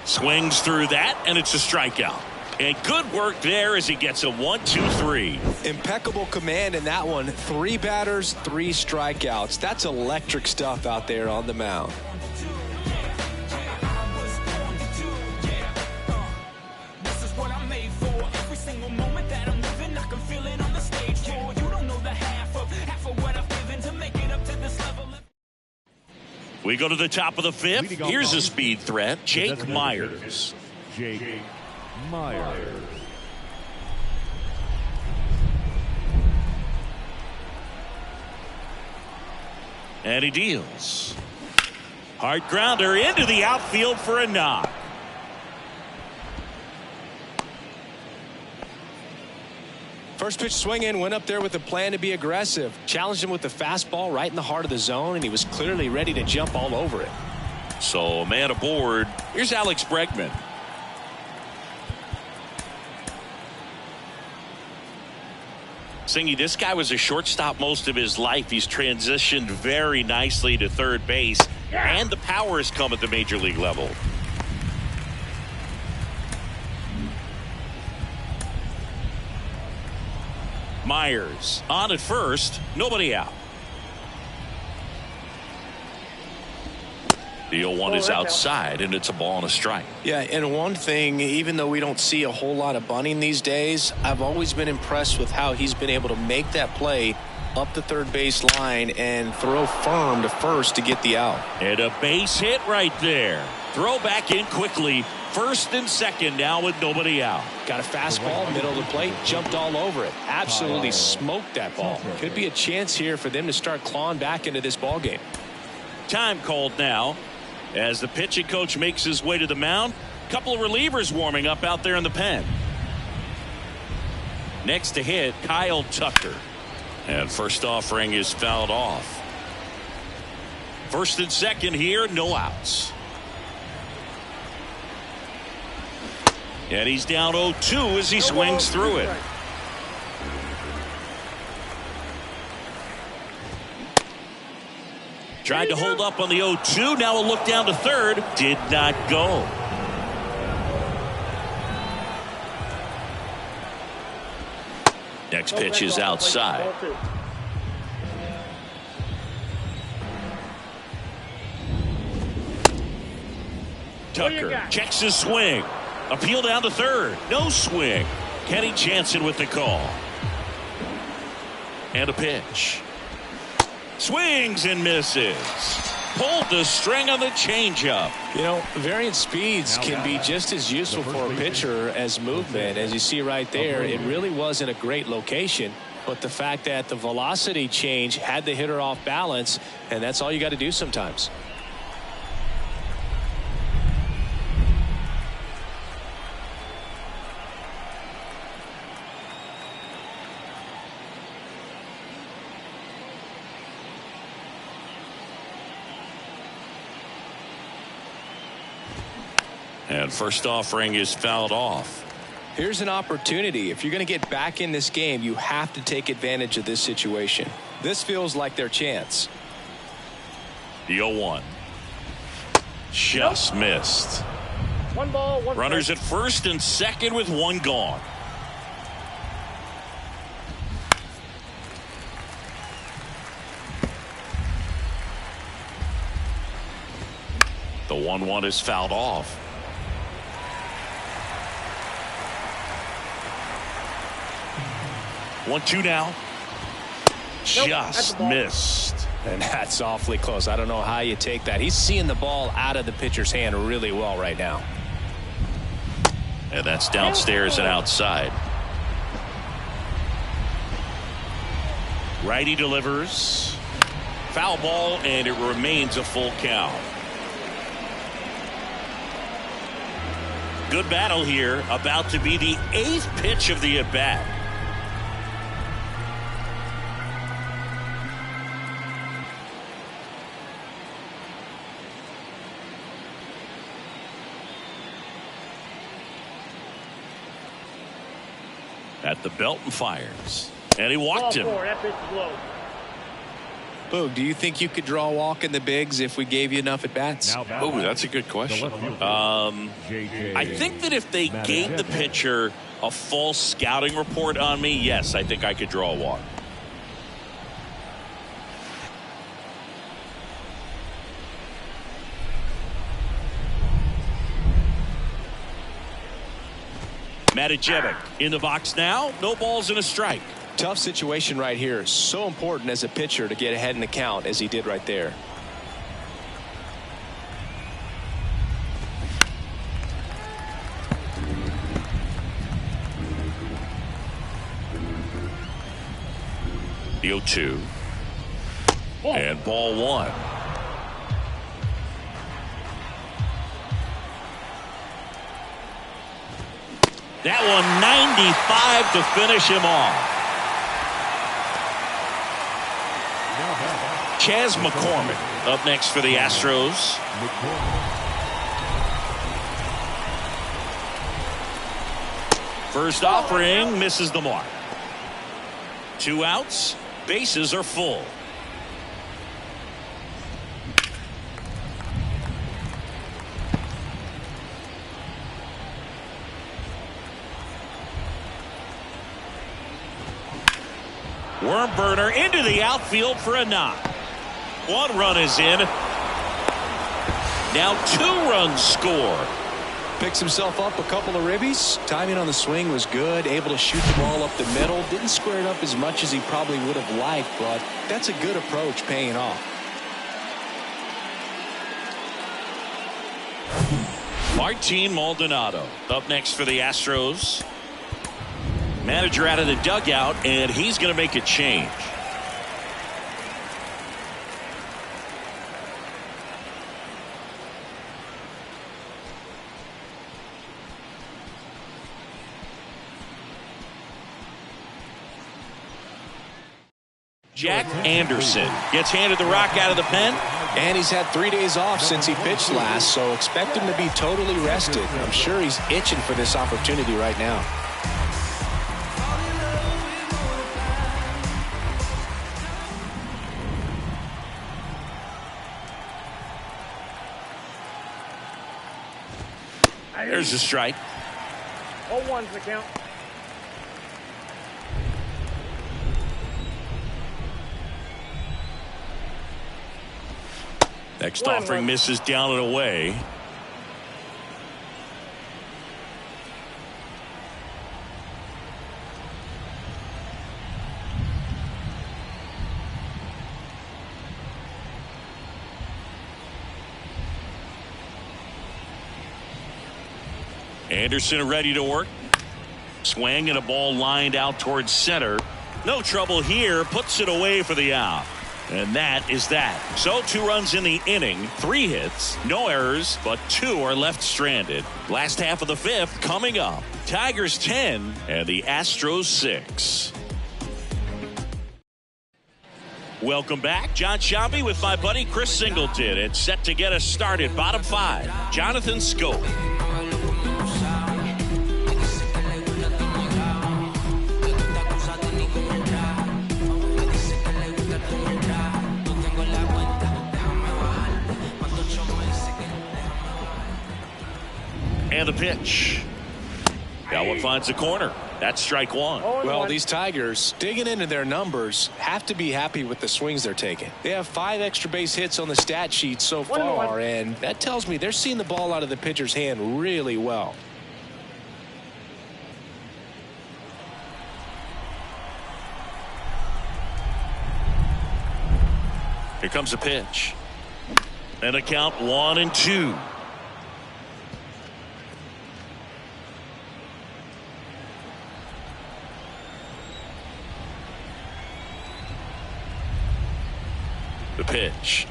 Swings through that, and it's a strikeout. And good work there as he gets a 1-2-3. Impeccable command in that one. 3 batters, 3 strikeouts. That's electric stuff out there on the mound. We go to the top of the 5th. Here's a speed threat, Jake Myers. Jake Myers. And he deals. Hard grounder into the outfield for a knock. First pitch swing in, went up there with a plan to be aggressive. Challenged him with the fastball right in the heart of the zone, and he was clearly ready to jump all over it. So a man aboard. Here's Alex Bregman. Singy, this guy was a shortstop most of his life. He's transitioned very nicely to third base, and the power has come at the major league level. Myers on at first, nobody out. The 0-1 is outside, and it's a ball and a strike. Yeah, and one thing, even though we don't see a whole lot of bunting these days, I've always been impressed with how he's been able to make that play up the third base line and throw firm to first to get the out. And a base hit right there. Throw back in quickly. First and second now with nobody out. Got a fastball, middle of the plate, jumped all over it. Absolutely smoked that ball. Could be a chance here for them to start clawing back into this ball game. Time called now as the pitching coach makes his way to the mound. Couple of relievers warming up out there in the pen. Next to hit, Kyle Tucker. And first offering is fouled off. First and second here, no outs. And he's down 0-2 as he swings through it. Tried to hold up on the 0-2. Now a look down to third. Did not go. next pitch is outside. Tucker checks his swing. Appeal down to third. No swing. Kenny Jansen with the call. And a pitch. Swings and misses. Pulled the string on the changeup. You know, variant speeds can be just as useful for a pitcher as movement. As you see right there, it really wasn't a great location, but the fact that the velocity change had the hitter off balance, and that's all you got to do sometimes. And first offering is fouled off. Here's an opportunity. If you're going to get back in this game, you have to take advantage of this situation. This feels like their chance. The 0-1. Just missed. 1 ball, 1 Runners strike. at first and second with 1 gone. The 1-1 is fouled off. 1-2 now. Just missed. And that's awfully close. I don't know how you take that. He's seeing the ball out of the pitcher's hand really well right now. And that's downstairs and outside. Righty delivers. Foul ball, and it remains a full count. Good battle here. About to be the 8th pitch of the at-bat. At the belt and fires. And he walked him. That pitch is low. Boog, do you think you could draw a walk in the bigs if we gave you enough at bats? Oh, that's a good question. I think that if they gave the pitcher a false scouting report on me, yes, I think I could draw a walk. Matijevic in the box now. No balls and a strike. Tough situation right here. So important as a pitcher to get ahead in the count as he did right there. The 0-2. And ball 1. That one 95 to finish him off. Chas McCormick up next for the Astros. First offering misses the mark. 2 outs. Bases are full. Worm burner into the outfield for a knock. 1 run is in. Now 2 runs score. Picks himself up a couple of ribbies. Timing on the swing was good. Able to shoot the ball up the middle. Didn't square it up as much as he probably would have liked, but that's a good approach paying off. Martin Maldonado up next for the Astros. Manager out of the dugout, and he's going to make a change. Jack Anderson gets handed the rock out of the pen. And he's had 3 days off since he pitched last, so expect him to be totally rested. I'm sure he's itching for this opportunity right now. There's a strike. 0-1's the count. Next offering misses down and away. Anderson ready to work. Swing and a ball lined out towards center. No trouble here. Puts it away for the out. And that is that. So 2 runs in the inning, 3 hits, no errors, but 2 are left stranded. Last half of the 5th coming up. Tigers 10 and the Astros 6. Welcome back. John Sciambi with my buddy Chris Singleton. It's set to get us started. Bottom 5. Jonathan Scope. And the pitch. That one finds the corner. That's strike 1. Well, these Tigers, digging into their numbers, have to be happy with the swings they're taking. They have 5 extra base hits on the stat sheet so far, and that tells me they're seeing the ball out of the pitcher's hand really well. Here comes a pitch. And a count 1-2. The pitch.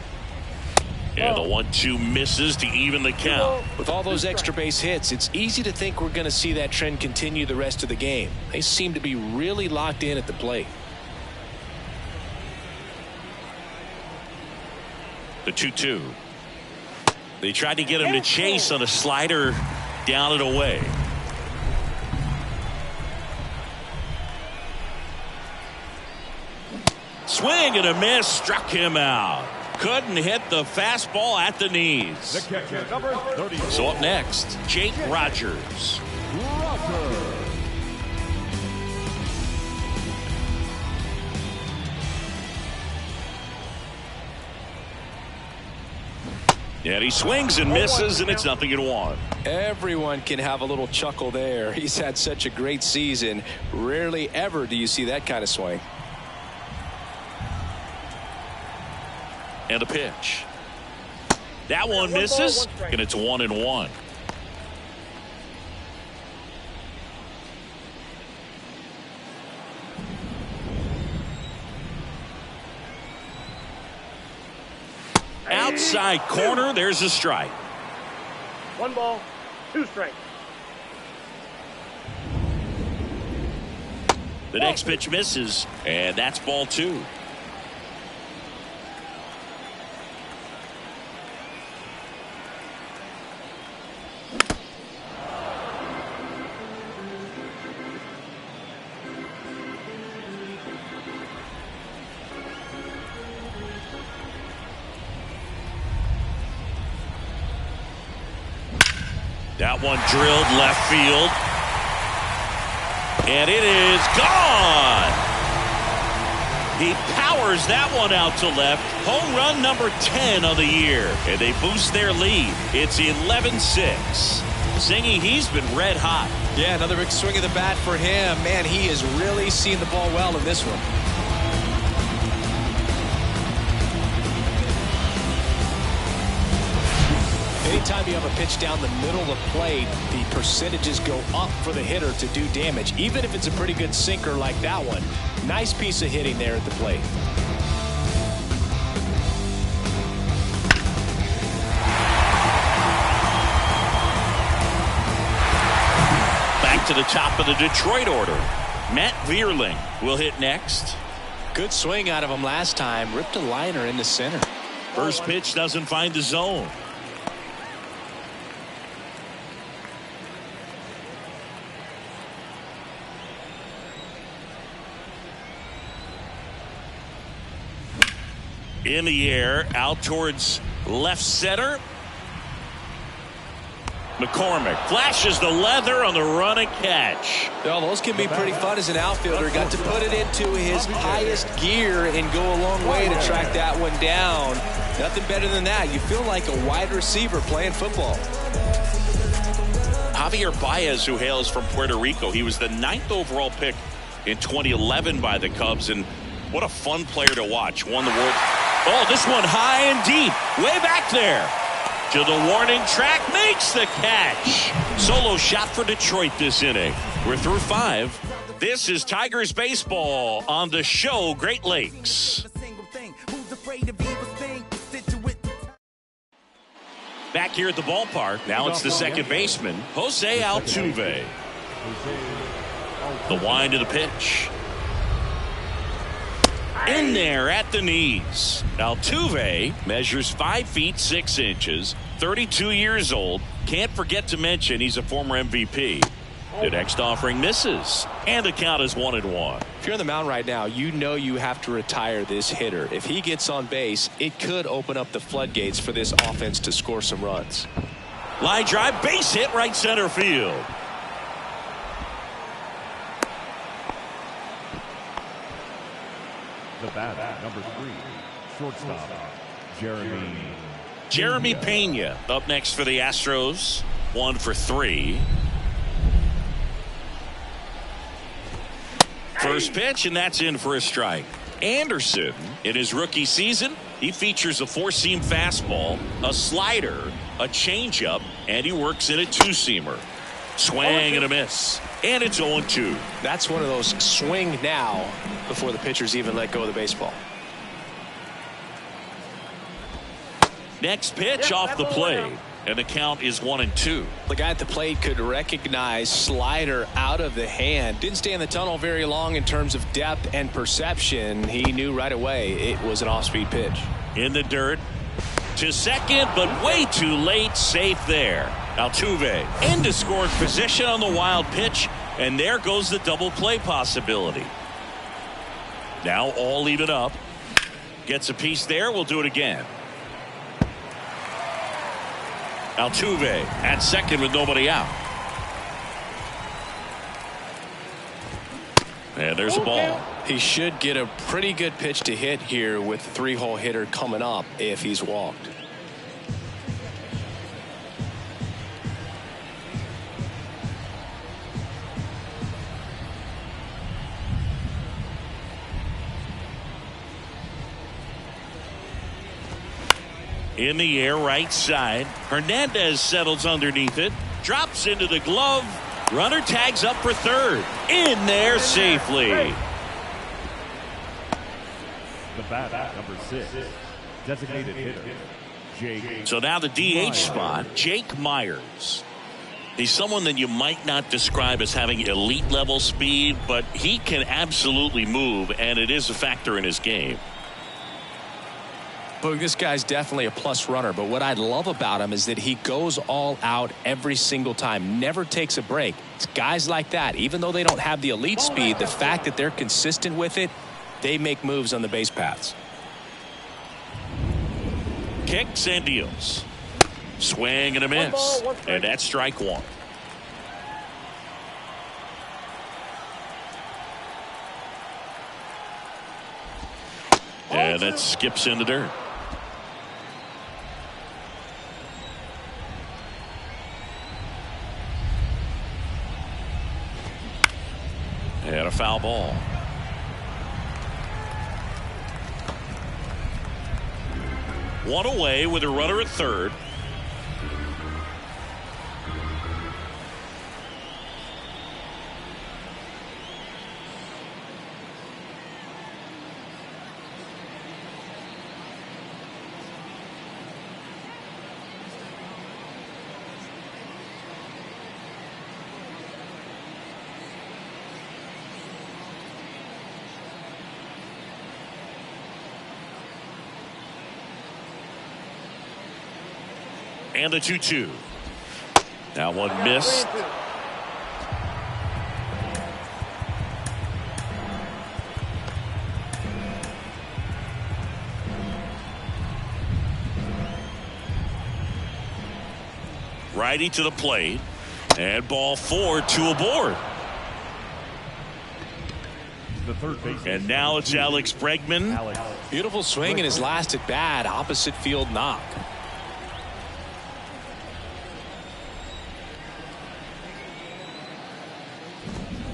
And the 1-2 misses to even the count. With all those extra base hits, it's easy to think we're going to see that trend continue the rest of the game. They seem to be really locked in at the plate. The 2-2. They tried to get him to chase on a slider down and away. Swing and a miss, struck him out. Couldn't hit the fastball at the knees. The catcher, number 30. So up next, Jake Rogers. And he swings and misses, and it's 0-1. Everyone can have a little chuckle there. He's had such a great season. Rarely ever do you see that kind of swing. And a pitch. That one misses, and it's 1-1. Outside corner, there's a strike. 1 ball, 2 strikes. The next pitch misses, and that's ball 2. That one drilled left field. And it is gone. He powers that one out to left. Home run number 10 of the year. And they boost their lead. It's 11-6. Zingy, he's been red hot. Yeah, another big swing of the bat for him. Man, he has really seen the ball well in this one. Anytime you have a pitch down the middle of the plate, the percentages go up for the hitter to do damage, even if it's a pretty good sinker like that one. Nice piece of hitting there at the plate. Back to the top of the Detroit order. Matt Vierling will hit next. Good swing out of him last time. Ripped a liner into center. First pitch doesn't find the zone. In the air, out towards left center. McCormick flashes the leather on the run and catch. Well, those can be pretty fun as an outfielder. Got to put it into his highest gear and go a long way to track that one down. Nothing better than that. You feel like a wide receiver playing football. Javier Baez, who hails from Puerto Rico, he was the 9th overall pick in 2011 by the Cubs, and what a fun player to watch. Won the World. Oh, this one high and deep, way back there to the warning track, makes the catch. Solo shot for Detroit this inning. We're through 5. This is Tigers baseball on the show Great Lakes. Back here at the ballpark, now it's the second baseman, Jose Altuve. The wind of the pitch. In there at the knees. Altuve measures 5 feet 6 inches, 32 years old. Can't forget to mention he's a former MVP. The next offering misses, and the count is 1-1. If you're on the mound right now, you know you have to retire this hitter. If he gets on base, it could open up the floodgates for this offense to score some runs. Line drive, base hit, right center field. The batter, number 3, shortstop, Jeremy Pena up next for the Astros. 1 for 3. First pitch, and that's in for a strike. Anderson, in his rookie season, he features a 4-seam fastball, a slider, a changeup, and he works in a 2-seamer. Swing and a miss, and it's 0-2. That's one of those swing now before the pitchers even let go of the baseball. Next pitch off the plate, and the count is 1-2. The guy at the plate could recognize slider out of the hand. Didn't stay in the tunnel very long in terms of depth and perception. He knew right away it was an off-speed pitch. In the dirt to second, but way too late. Safe there. Altuve into scoring position on the wild pitch, and there goes the double play possibility. Now all even up. Gets a piece there. We'll do it again. Altuve at second with nobody out. And there's a ball. He should get a pretty good pitch to hit here with the 3-hole hitter coming up if he's walked. In the air, right side. Hernandez settles underneath it. Drops into the glove. Runner tags up for third. In there safely. The batter, number 6, designated hitter, Jake. So now the DH spot, Jake Myers. He's someone that you might not describe as having elite level speed, but he can absolutely move, and it is a factor in his game. But this guy's definitely a plus runner, but what I love about him is that he goes all out every single time, never takes a break. It's guys like that, even though they don't have the elite speed, the fact that they're consistent with it, they make moves on the base paths. Kicks and deals. Swing and a miss. And that's strike 1. And it skips in the dirt. And a foul ball. One away with a runner at third. And the 2-2. Now one missed. Righty to the plate. And ball 4, 2 aboard. the third baseman. And now it's Alex Bregman. Alex. Beautiful swing in his last at bat. Opposite field knock.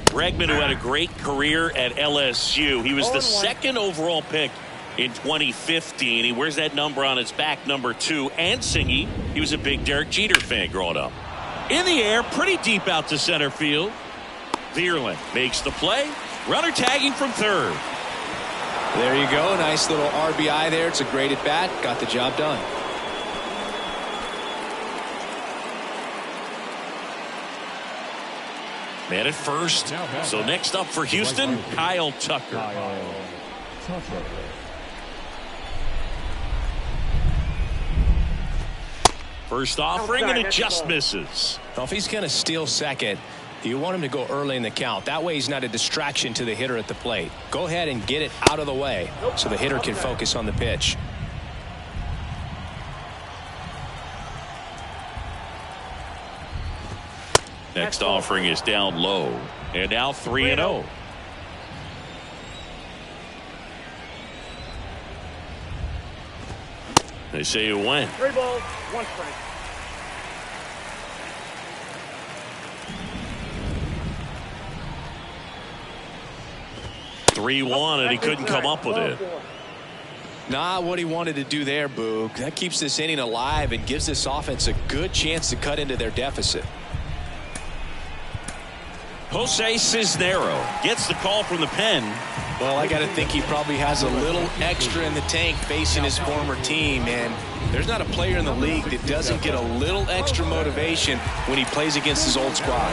Bregman, who had a great career at LSU. He was the second overall pick in 2015. He wears that number on his back, number 2. And Singy, he was a big Derek Jeter fan growing up. In the air, pretty deep out to center field. Vierland makes the play. Runner tagging from third. There you go. Nice little RBI there. It's a great at bat. Got the job done. Man at first. So next up for Houston, Kyle Tucker. First offering, and it just misses. Well, if he's going to steal second, you want him to go early in the count. That way he's not a distraction to the hitter at the plate. Go ahead and get it out of the way so the hitter can focus on the pitch. Next offering is down low. And now 3-0. They say you win. 3 balls, 1 strike. (3-1), and he couldn't come up with it. Not what he wanted to do there, Boog. That keeps this inning alive and gives this offense a good chance to cut into their deficit. Jose Cisnero gets the call from the pen. Well, I got to think he probably has a little extra in the tank facing his former team, and there's not a player in the league that doesn't get a little extra motivation when he plays against his old squad.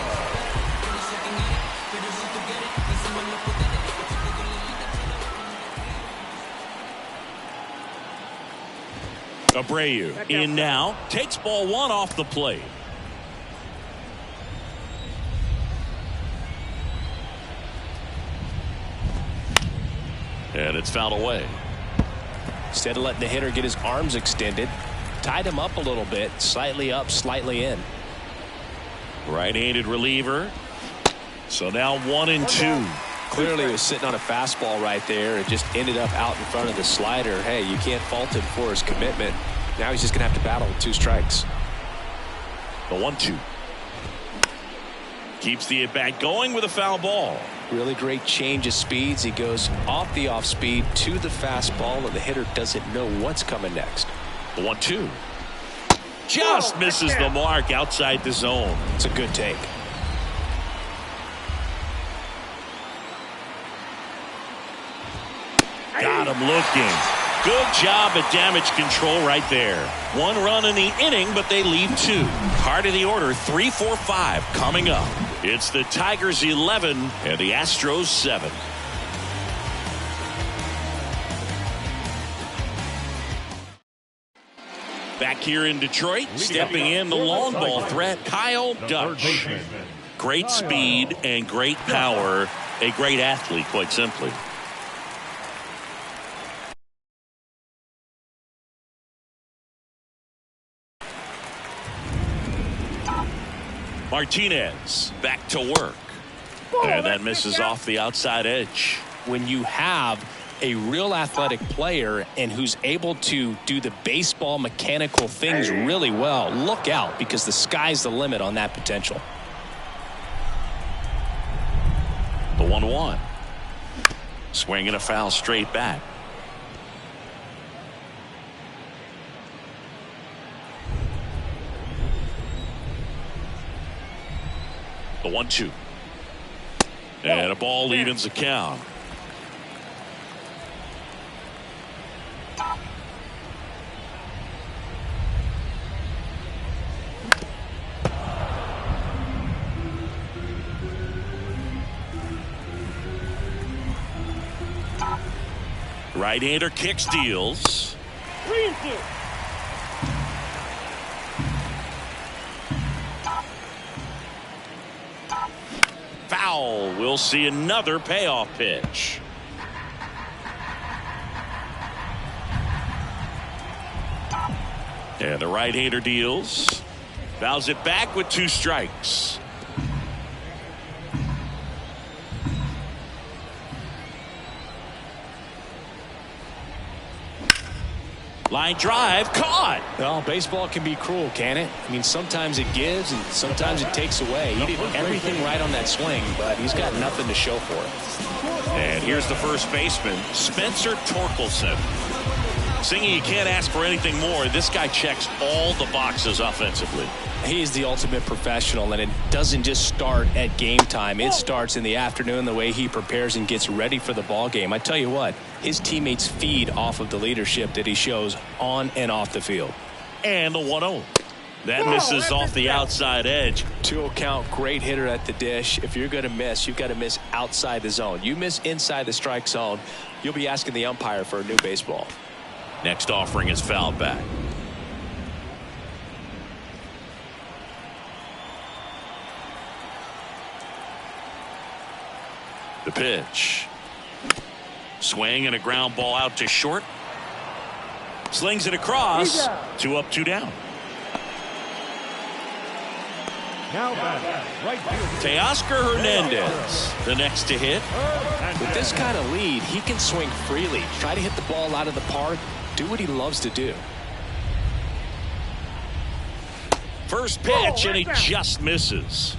Abreu in now, takes ball 1 off the plate. And it's fouled away. Instead of letting the hitter get his arms extended, tied him up a little bit, slightly up, slightly in. Right-handed reliever. So now 1-2. Clearly he was sitting on a fastball right there and just ended up out in front of the slider. Hey, you can't fault him for his commitment. Now he's just going to have to battle with 2 strikes. The 1-2. Keeps the at-bat going with a foul ball. Really great change of speeds. He goes off the off speed to the fastball, and the hitter doesn't know what's coming next. The 1-2. Just misses the mark outside the zone. It's a good take. Got him looking. Good job at damage control right there. 1 run in the inning, but they leave 2. Heart of the order, 3, 4, 5 coming up. It's the Tigers 11 and the Astros 7. Back here in Detroit, stepping in the long ball threat, Kyle Dutch. Great speed and great power. A great athlete, quite simply. Martinez back to work. And that misses off the outside edge. When you have a real athletic player and who's able to do the baseball mechanical things really well, look out, because the sky's the limit on that potential. The 1-1. Swinging a foul straight back. The 1-2. And a ball evens the count. Right-hander kick steals. 3-2. Foul. We'll see another payoff pitch. And the right-hander deals. Fouls it back with 2 strikes. Line drive, caught. Well, baseball can be cruel, can it? I mean, sometimes it gives and sometimes it takes away. He did everything right on that swing, but he's got nothing to show for it. And here's the first baseman, Spencer Torkelson. Singy, you can't ask for anything more. This guy checks all the boxes offensively. He is the ultimate professional, and it doesn't just start at game time. It starts in the afternoon, the way he prepares and gets ready for the ball game. I tell you what, his teammates feed off of the leadership that he shows on and off the field. And the 1-0. That misses off the outside edge. 2-0 count, great hitter at the dish. If you're going to miss, you've got to miss outside the zone. You miss inside the strike zone, you'll be asking the umpire for a new baseball. Next offering is fouled back. The pitch. Swing and a ground ball out to short. Slings it across. 2 up, 2 down. Now back, right field. Teoscar Hernandez, the next to hit. With this kind of lead, he can swing freely, try to hit the ball out of the park, do what he loves to do. First pitch, and he just misses.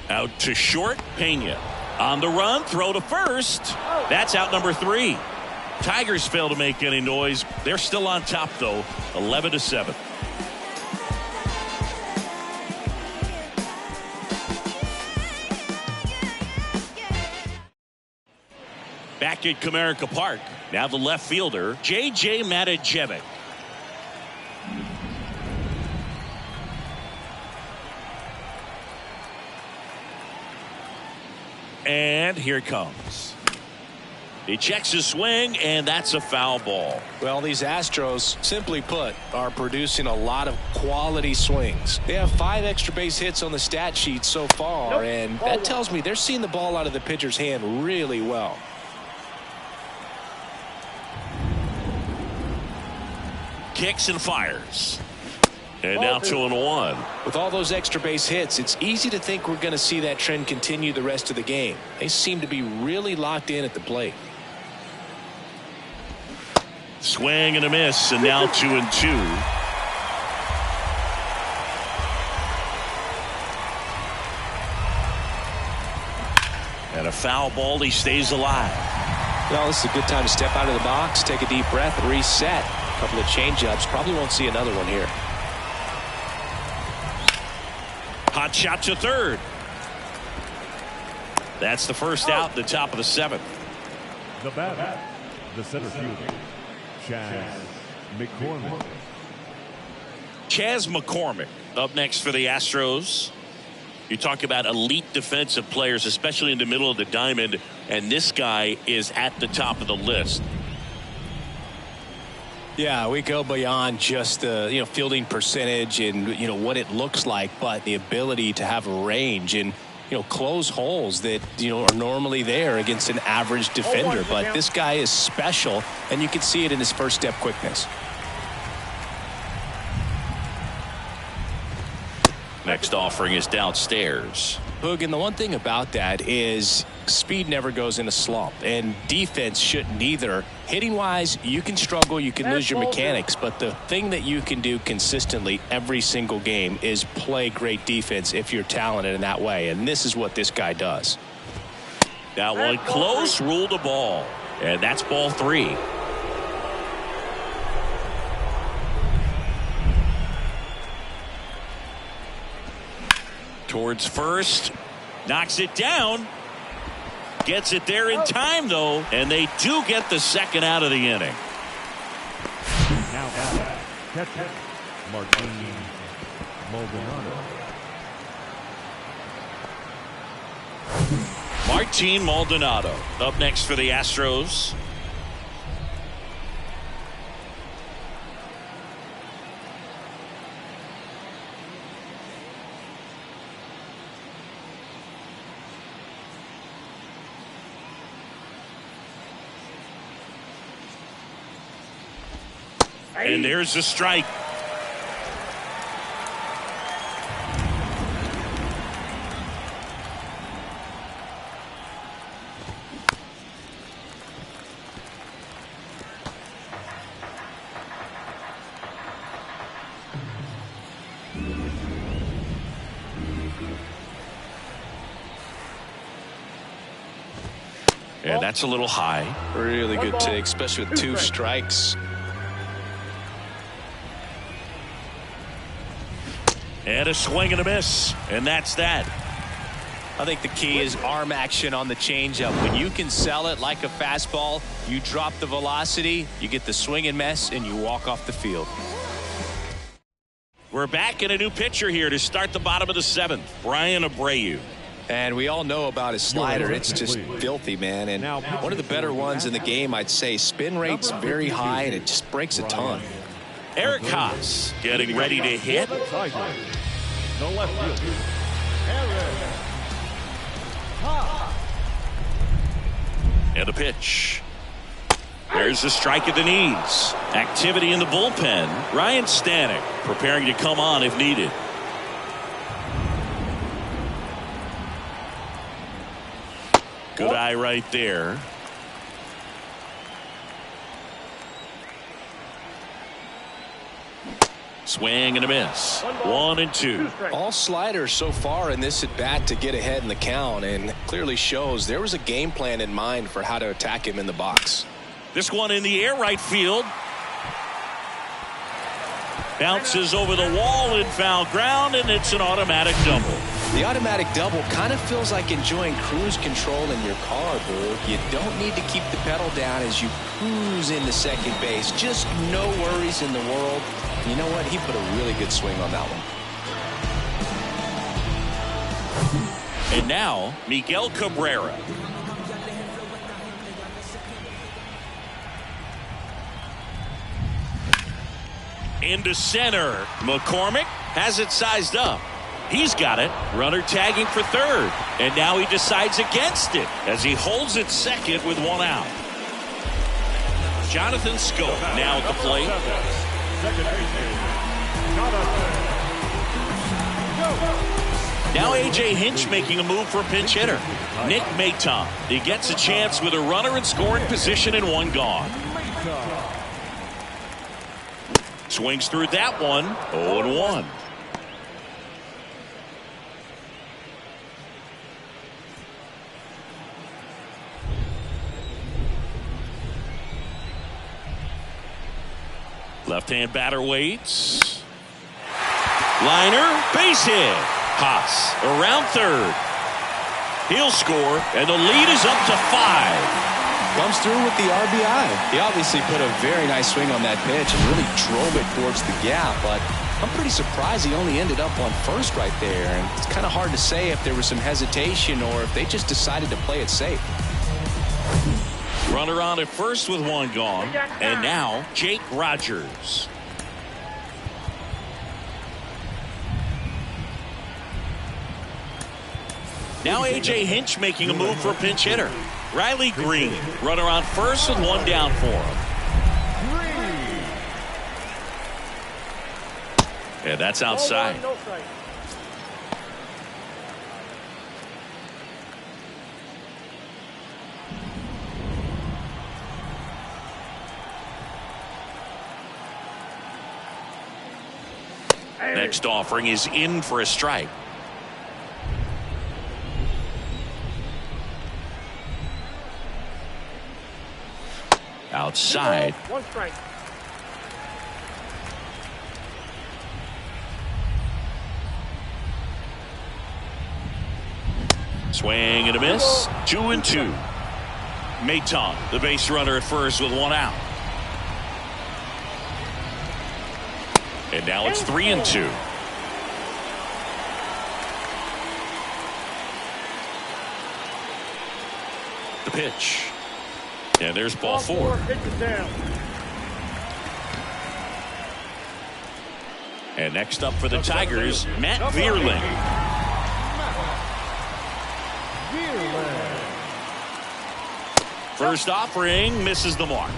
Out to short, Pena. On the run, throw to first. That's out number 3. Tigers fail to make any noise. They're still on top, though, 11-7. Back at Comerica Park. Now the left fielder, J.J. Matijevic. And here it comes. He checks his swing, and that's a foul ball. Well, these Astros, simply put, are producing a lot of quality swings. They have 5 extra base hits on the stat sheet so far, and that tells me they're seeing the ball out of the pitcher's hand really well. Kicks and fires. And now 2-1. With all those extra base hits, it's easy to think we're going to see that trend continue the rest of the game. They seem to be really locked in at the plate. Swing and a miss, and now 2-2. And a foul ball. He stays alive. Well, this is a good time to step out of the box, take a deep breath, reset. A couple of change-ups. Probably won't see another one here. Hot shot to third. That's the first out, the top of the 7th. The batter, the center fielder, Chaz McCormick. Chaz McCormick up next for the Astros. You talk about elite defensive players, especially in the middle of the diamond, and this guy is at the top of the list. Yeah, we go beyond just the fielding percentage and what it looks like, but the ability to have range and close holes that are normally there against an average defender. But this guy is special, and you can see it in his first step quickness. Next offering is downstairs. Boog, and the one thing about that is speed never goes in a slump, and defense shouldn't either. Hitting wise, you can struggle, you can lose your mechanics, but the thing that you can do consistently every single game is play great defense if you're talented in that way, and this is what this guy does. That one close, ruled a ball, and that's ball 3. Towards first, knocks it down, gets it there in time though, and they do get the second out of the inning. Now catcher Martin Maldonado. Martin Maldonado up next for the Astros. And there's a strike. And that's a little high. Really good take, especially with 2 strikes. And a swing and a miss. And that's that. I think the key is arm action on the changeup. When you can sell it like a fastball, you drop the velocity, you get the swing and miss, and you walk off the field. We're back in a new pitcher here to start the bottom of the 7th. Brian Abreu. And we all know about his slider. It's just filthy, man. And one of the better ones in the game, I'd say. Spin rate's very high, and it just breaks a ton. Eric Haas getting ready to hit. The left fielder, Eric Haas. And a pitch. There's a strike at the knees. Activity in the bullpen. Ryan Stanek preparing to come on if needed. Good eye right there. Swing and a miss. 1-2. All sliders so far in this at bat to get ahead in the count, and clearly shows there was a game plan in mind for how to attack him in the box. This one in the air right field. Bounces over the wall in foul ground, and it's an automatic double. The automatic double kind of feels like enjoying cruise control in your car, Boog. You don't need to keep the pedal down as you cruise into second base. Just no worries in the world. You know what? He put a really good swing on that one. And now, Miguel Cabrera. Into center. McCormick has it sized up. He's got it. Runner tagging for third. And now he decides against it as he holds it second with 1 out. Jonathan Scope now at the plate. Now A.J. Hinch making a move for a pinch hitter. Nick Maton. He gets a chance with a runner in scoring position and 1 gone. Swings through that one. 0-1. Left-hand batter waits. Liner, base hit. Haas around third. He'll score, and the lead is up to 5. Comes through with the RBI. He obviously put a very nice swing on that pitch and really drove it towards the gap, but I'm pretty surprised he only ended up on first right there. And it's kind of hard to say if there was some hesitation or if they just decided to play it safe. Runner on at first with 1 gone. And now Jake Rogers. Now A.J. Hinch making a move for a pinch hitter. Riley Green, runner on first with 1 down for him. And that's outside. Next offering is in for a strike. Outside. 1 strike. Swing and a miss. 2-2. Maton, the base runner at first with 1 out. And now it's 3-2. The pitch. And there's ball 4. And next up for the Tigers, Matt Vierling. First offering misses the mark.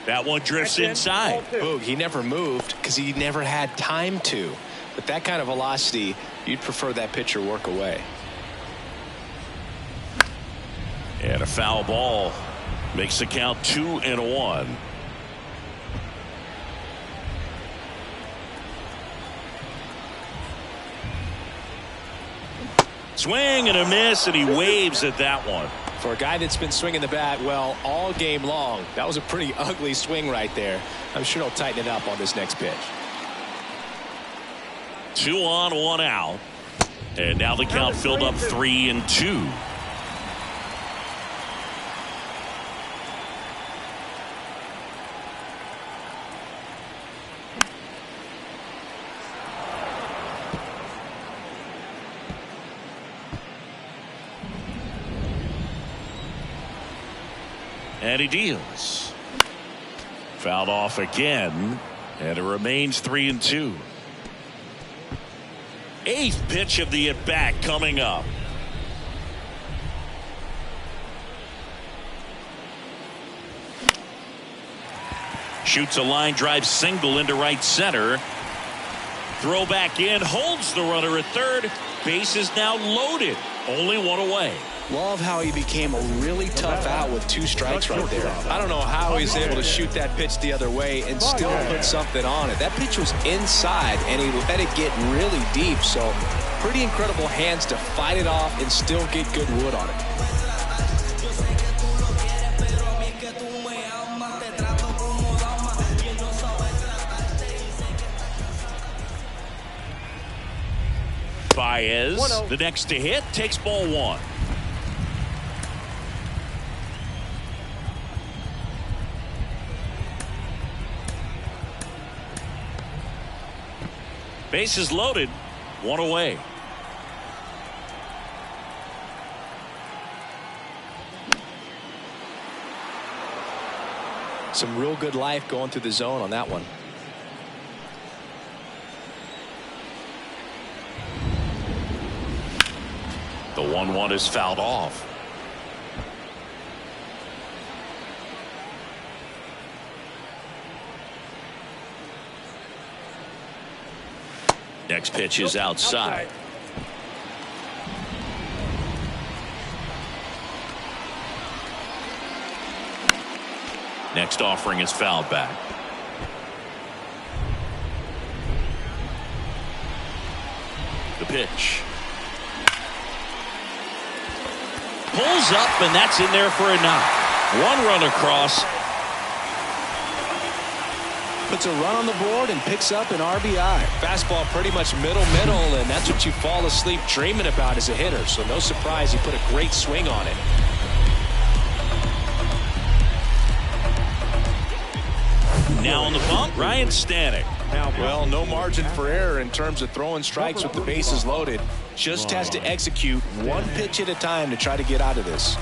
That one drifts inside. Boog, he never moved because he never had time to. With that kind of velocity, you'd prefer that pitcher work away. And a foul ball makes the count 2-1. Swing and a miss, and he waves at that one. For a guy that's been swinging the bat well all game long, that was a pretty ugly swing right there. I'm sure he'll tighten it up on this next pitch. 2 on, 1 out. And now the count filled up 3-2. And he deals. Fouled off again, and it remains 3-2. 8th pitch of the at-bat coming up. Shoots a line drive single into right center. Throw back in, holds the runner at third. Base is now loaded. Only 1 away. Love how he became a really tough out with 2 strikes right there. I don't know how he's able to shoot that pitch the other way and still put something on it. That pitch was inside, and he let it get really deep. So pretty incredible hands to fight it off and still get good wood on it. Baez, the next to hit, takes ball 1. Bases loaded, 1 away. Some real good life going through the zone on that one. The 1-1 is fouled off. Next pitch is outside. Next offering is fouled back. The pitch. Pulls up, and that's in there for a knock. 1 run across. Puts a run on the board and picks up an RBI. Fastball pretty much middle, and that's what you fall asleep dreaming about as a hitter. So no surprise he put a great swing on it. Now on the bump, Ryan Stanek. Well, no margin for error in terms of throwing strikes with the bases loaded. Just has to execute 1 pitch at a time to try to get out of this.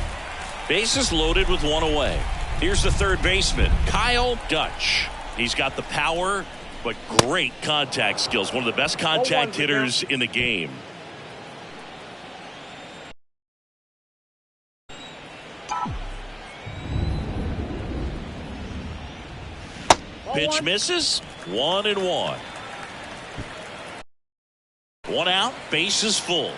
Bases loaded with 1 away. Here's the third baseman, Kyle Dutch. He's got the power, but great contact skills. One of the best contact hitters in the game. Pitch misses. 1-1. 1 out. Bases full.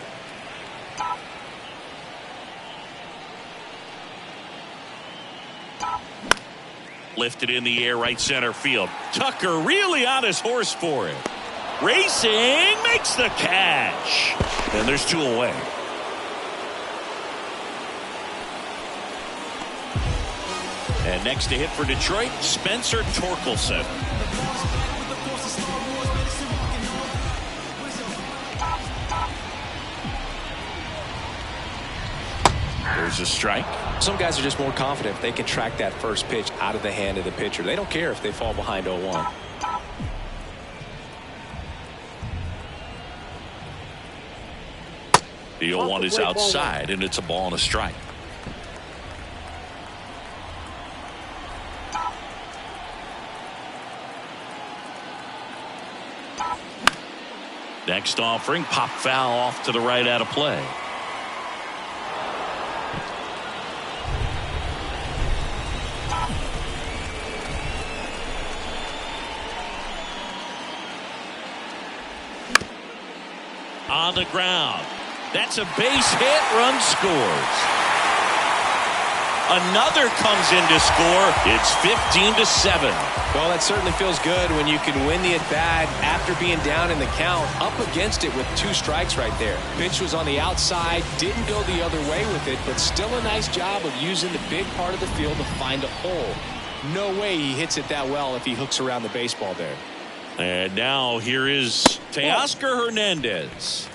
Lifted in the air, right center field. Tucker really on his horse for it. Racing, makes the catch. And there's 2 away. And next to hit for Detroit, Spencer Torkelson. There's a strike. Some guys are just more confident if they can track that first pitch out of the hand of the pitcher. They don't care if they fall behind 0-1. The 0-1 is outside, and it's a ball and a strike. Next offering, pop foul off to the right out of play. On the ground. That's a base hit. Run scores. Another comes in to score. It's 15-7. Well, that certainly feels good when you can win the at-bat after being down in the count, up against it with 2 strikes right there. Pitch was on the outside, didn't go the other way with it, but still a nice job of using the big part of the field to find a hole. No way he hits it that well if he hooks around the baseball there. And now here is Teoscar Hernandez.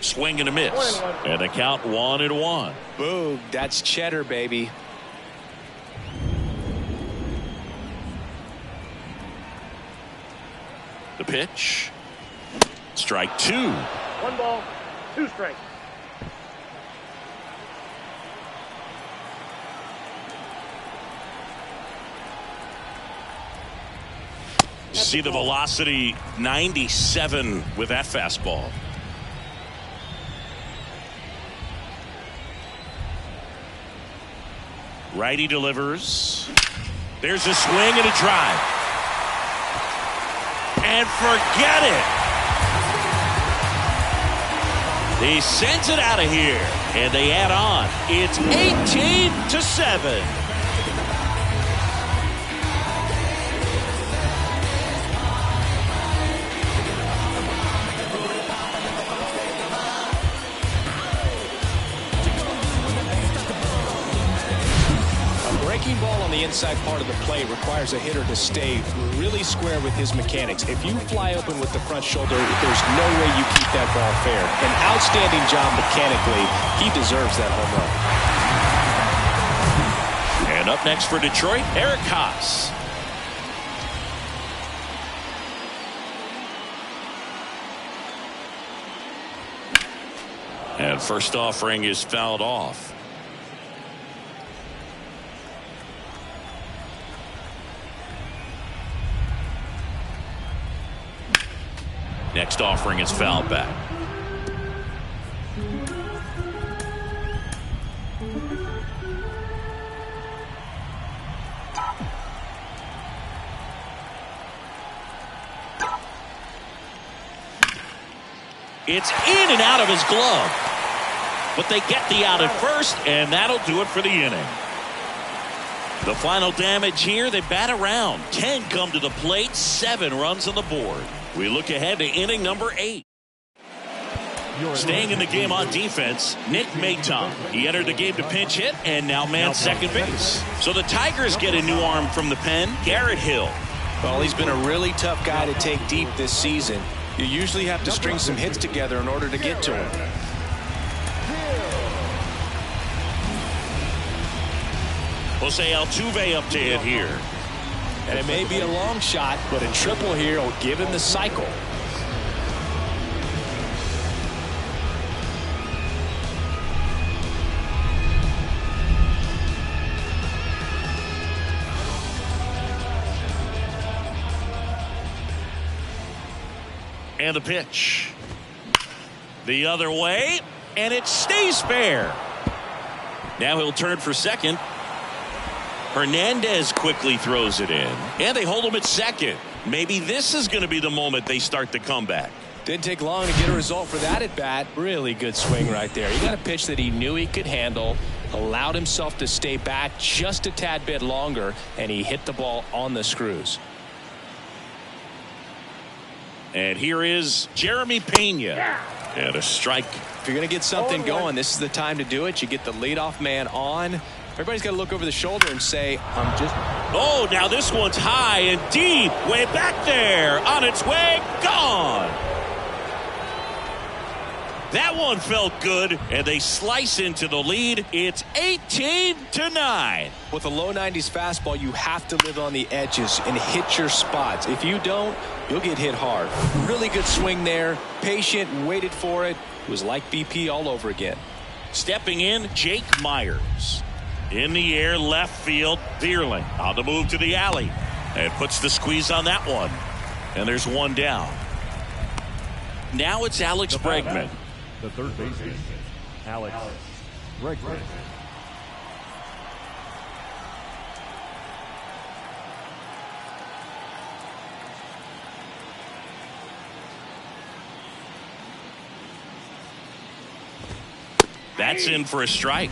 Swing and a miss. And the count 1-1. Boog, that's cheddar, baby. The pitch. Strike 2. 1 ball, 2 strikes. See the velocity 97 with that fastball. Righty delivers. There's a swing and a drive. And forget it. He sends it out of here. And they add on. It's 18-7. Breaking ball on the inside part of the plate requires a hitter to stay really square with his mechanics. If you fly open with the front shoulder, there's no way you keep that ball fair. An outstanding job mechanically. He deserves that home run. And up next for Detroit, Eric Haas. And first offering is fouled off. Next offering is fouled back. It's in and out of his glove. But they get the out at first, and that'll do it for the inning. The final damage here, they bat around. 10 come to the plate, 7 runs on the board. We look ahead to inning number 8. Staying in the game on defense, Nick Maton. He entered the game to pinch hit and now man second base. So the Tigers get a new arm from the pen, Garrett Hill. Well, he's been a really tough guy to take deep this season. You usually have to string some hits together in order to get to him. Jose Altuve up to hit here. And it may be a long shot, but a triple here will give him the cycle. And the pitch. The other way, and it stays fair. Now he'll turn for second. Hernandez quickly throws it in, and they hold him at second. Maybe this is going to be the moment they start the comeback. Didn't take long to get a result for that at bat. Really good swing right there. He got a pitch that he knew he could handle, allowed himself to stay back just a tad bit longer, and he hit the ball on the screws. And here is Jeremy Pena. And a strike. If you're going to get something going, this is the time to do it. You get the leadoff man on. Everybody's got to look over the shoulder and say, I'm just... Oh, now this one's high and deep. Way back there. On its way. Gone. That one felt good, and they slice into the lead. It's 18-9. With a low 90s fastball, you have to live on the edges and hit your spots. If you don't, you'll get hit hard. Really good swing there. Patient, waited for it. It was like BP all over again. Stepping in, Jake Myers. In the air, left field, Deerling on the move to the alley. And puts the squeeze on that one. And there's one down. Now it's Alex Bregman. The third baseman, Alex Bregman. That's in for a strike.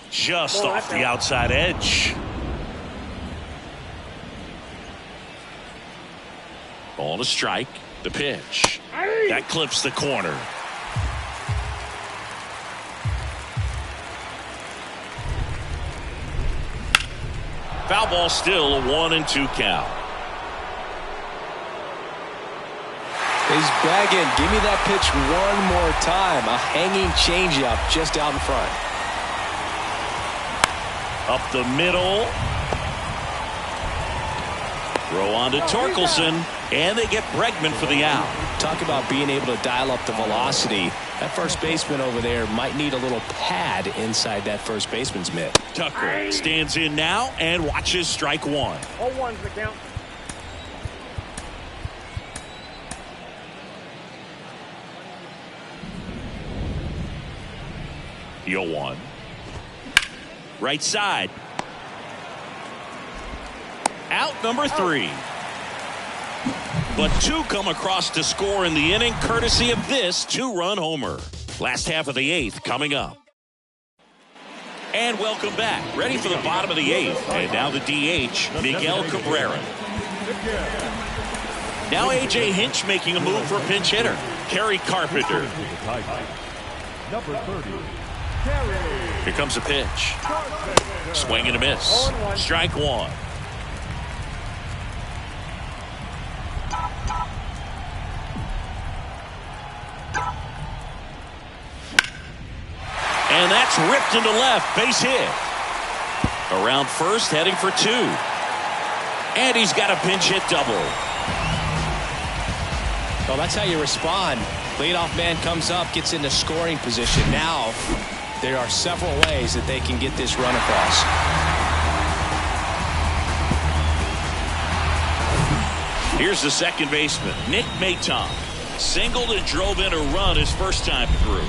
Just off the outside edge. On a strike. The pitch. That clips the corner. Foul ball, still a 1-2 count. He's begging, give me that pitch one more time. A hanging changeup just out in front. Up the middle. Throw on to Torkelson, and they get Bregman for the out. Talk about being able to dial up the velocity. That first baseman over there might need a little pad inside that first baseman's mitt. Tucker stands in now and watches strike one. 0-1's the count. The 0-1. Right side. Out number 3. But 2 come across to score in the inning, courtesy of this 2-run homer. Last half of the 8th coming up. And welcome back. Ready for the bottom of the 8th. And now the DH, Miguel Cabrera. Now A.J. Hinch making a move for a pinch hitter. Kerry Carpenter. Number 30. Here comes a pitch. Swing and a miss. Strike one. And that's ripped into left. Base hit. Around first, heading for 2. And he's got a pinch hit double. Well, that's how you respond. Leadoff man comes up, gets into scoring position. Now, there are several ways that they can get this run across. Here's the second baseman, Nick Maton. Singled and drove in a run his first time through.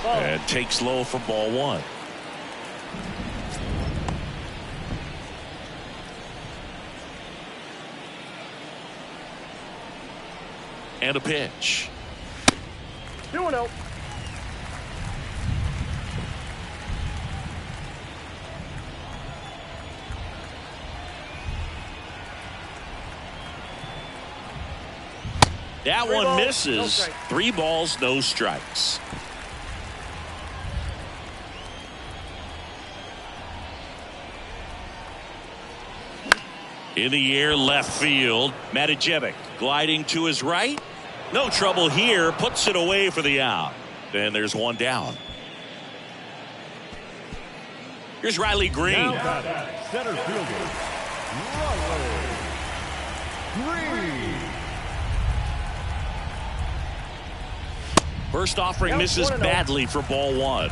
And takes low for ball 1. And a pitch. 2-0. That Three one balls, misses. no strikes. 3 balls, no strikes. In the air, left field. Matijevic gliding to his right. No trouble here. Puts it away for the out. And there's one down. Here's Riley Green. Now batting, center fielder, Riley Green. First offering Yep, misses 1-0. badly for ball 1.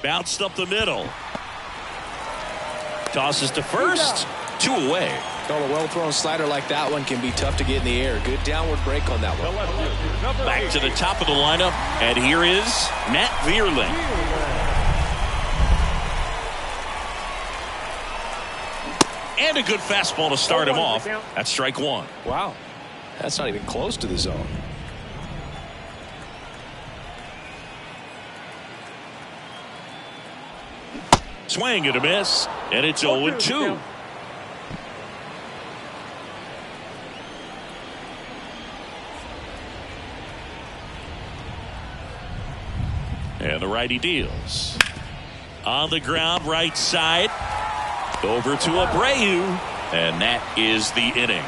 Bounced up the middle. Tosses to first. 2 away. A well-thrown slider like that one can be tough to get in the air. Good downward break on that The one. left fielder, number Back 8. to the top of the lineup. And here is Matt Vierling. And a good fastball to start him off. That's strike 1. Wow. That's not even close to the zone. Swing and a miss. And it's 0-2. And the righty deals. On the ground, right side. Over to Abreu. And that is the inning.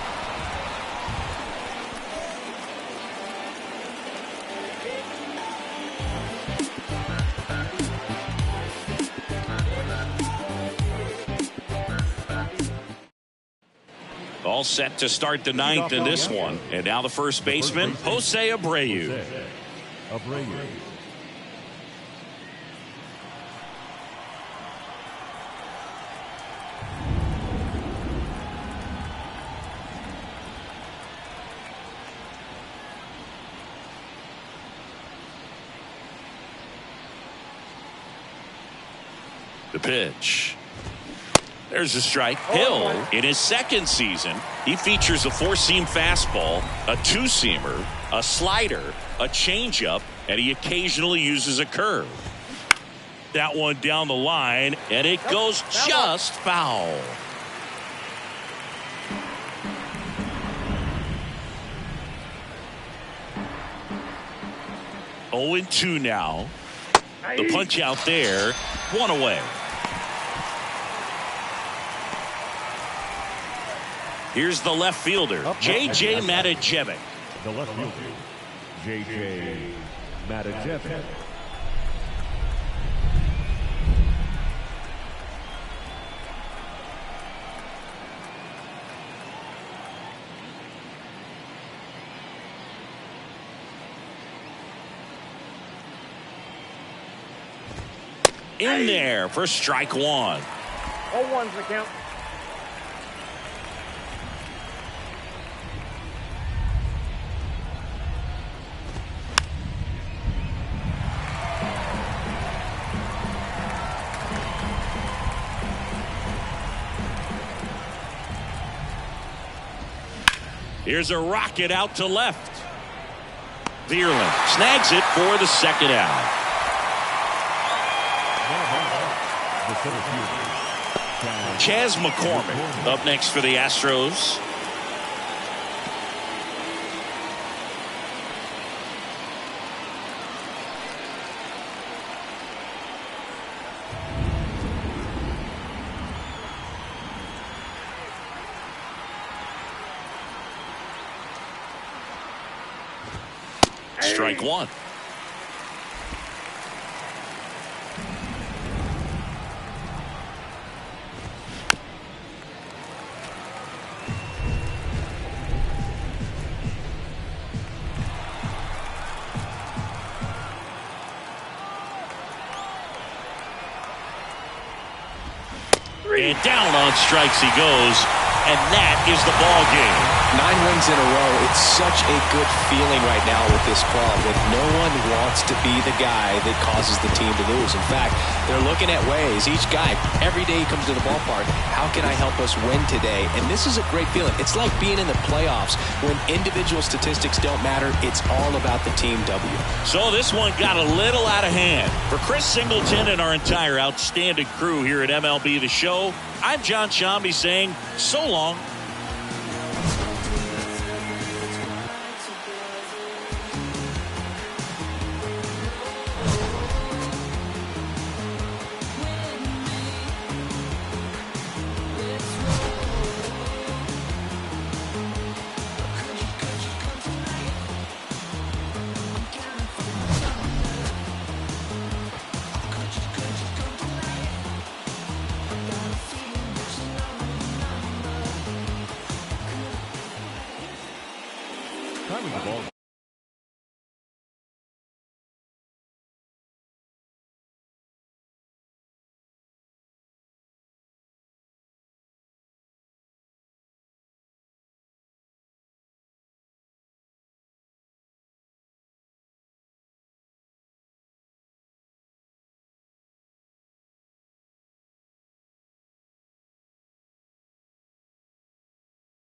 All set to start the 9th in this one. And now the first baseman, Jose Abreu. Abreu. The pitch. There's a strike. Hill, in his second season, he features a four-seam fastball, a two-seamer, a slider, a changeup, and he occasionally uses a curve. That one down the line, and it goes just foul. Oh, 0-2 now. The punch out there, one away. Here's the left fielder, J.J. Matijevic. The left fielder, J.J. Matijevic. In there for strike one. 0-1's the count. Here's a rocket out to left. Vierling snags it for the second out. Chas McCormick up next for the Astros. Strike one. And down on strikes he goes, and that is the ball game. 9 wins in a row. It's such a good feeling right now with this club that no one wants to be the guy that causes the team to lose. In fact, they're looking at ways, each guy, every day he comes to the ballpark, how can I help us win today? And this is a great feeling. It's like being in the playoffs when individual statistics don't matter. It's all about the team W. So this one got a little out of hand. For Chris Singleton and our entire outstanding crew here at MLB The Show, I'm John Shambi saying so long. Time of the ball.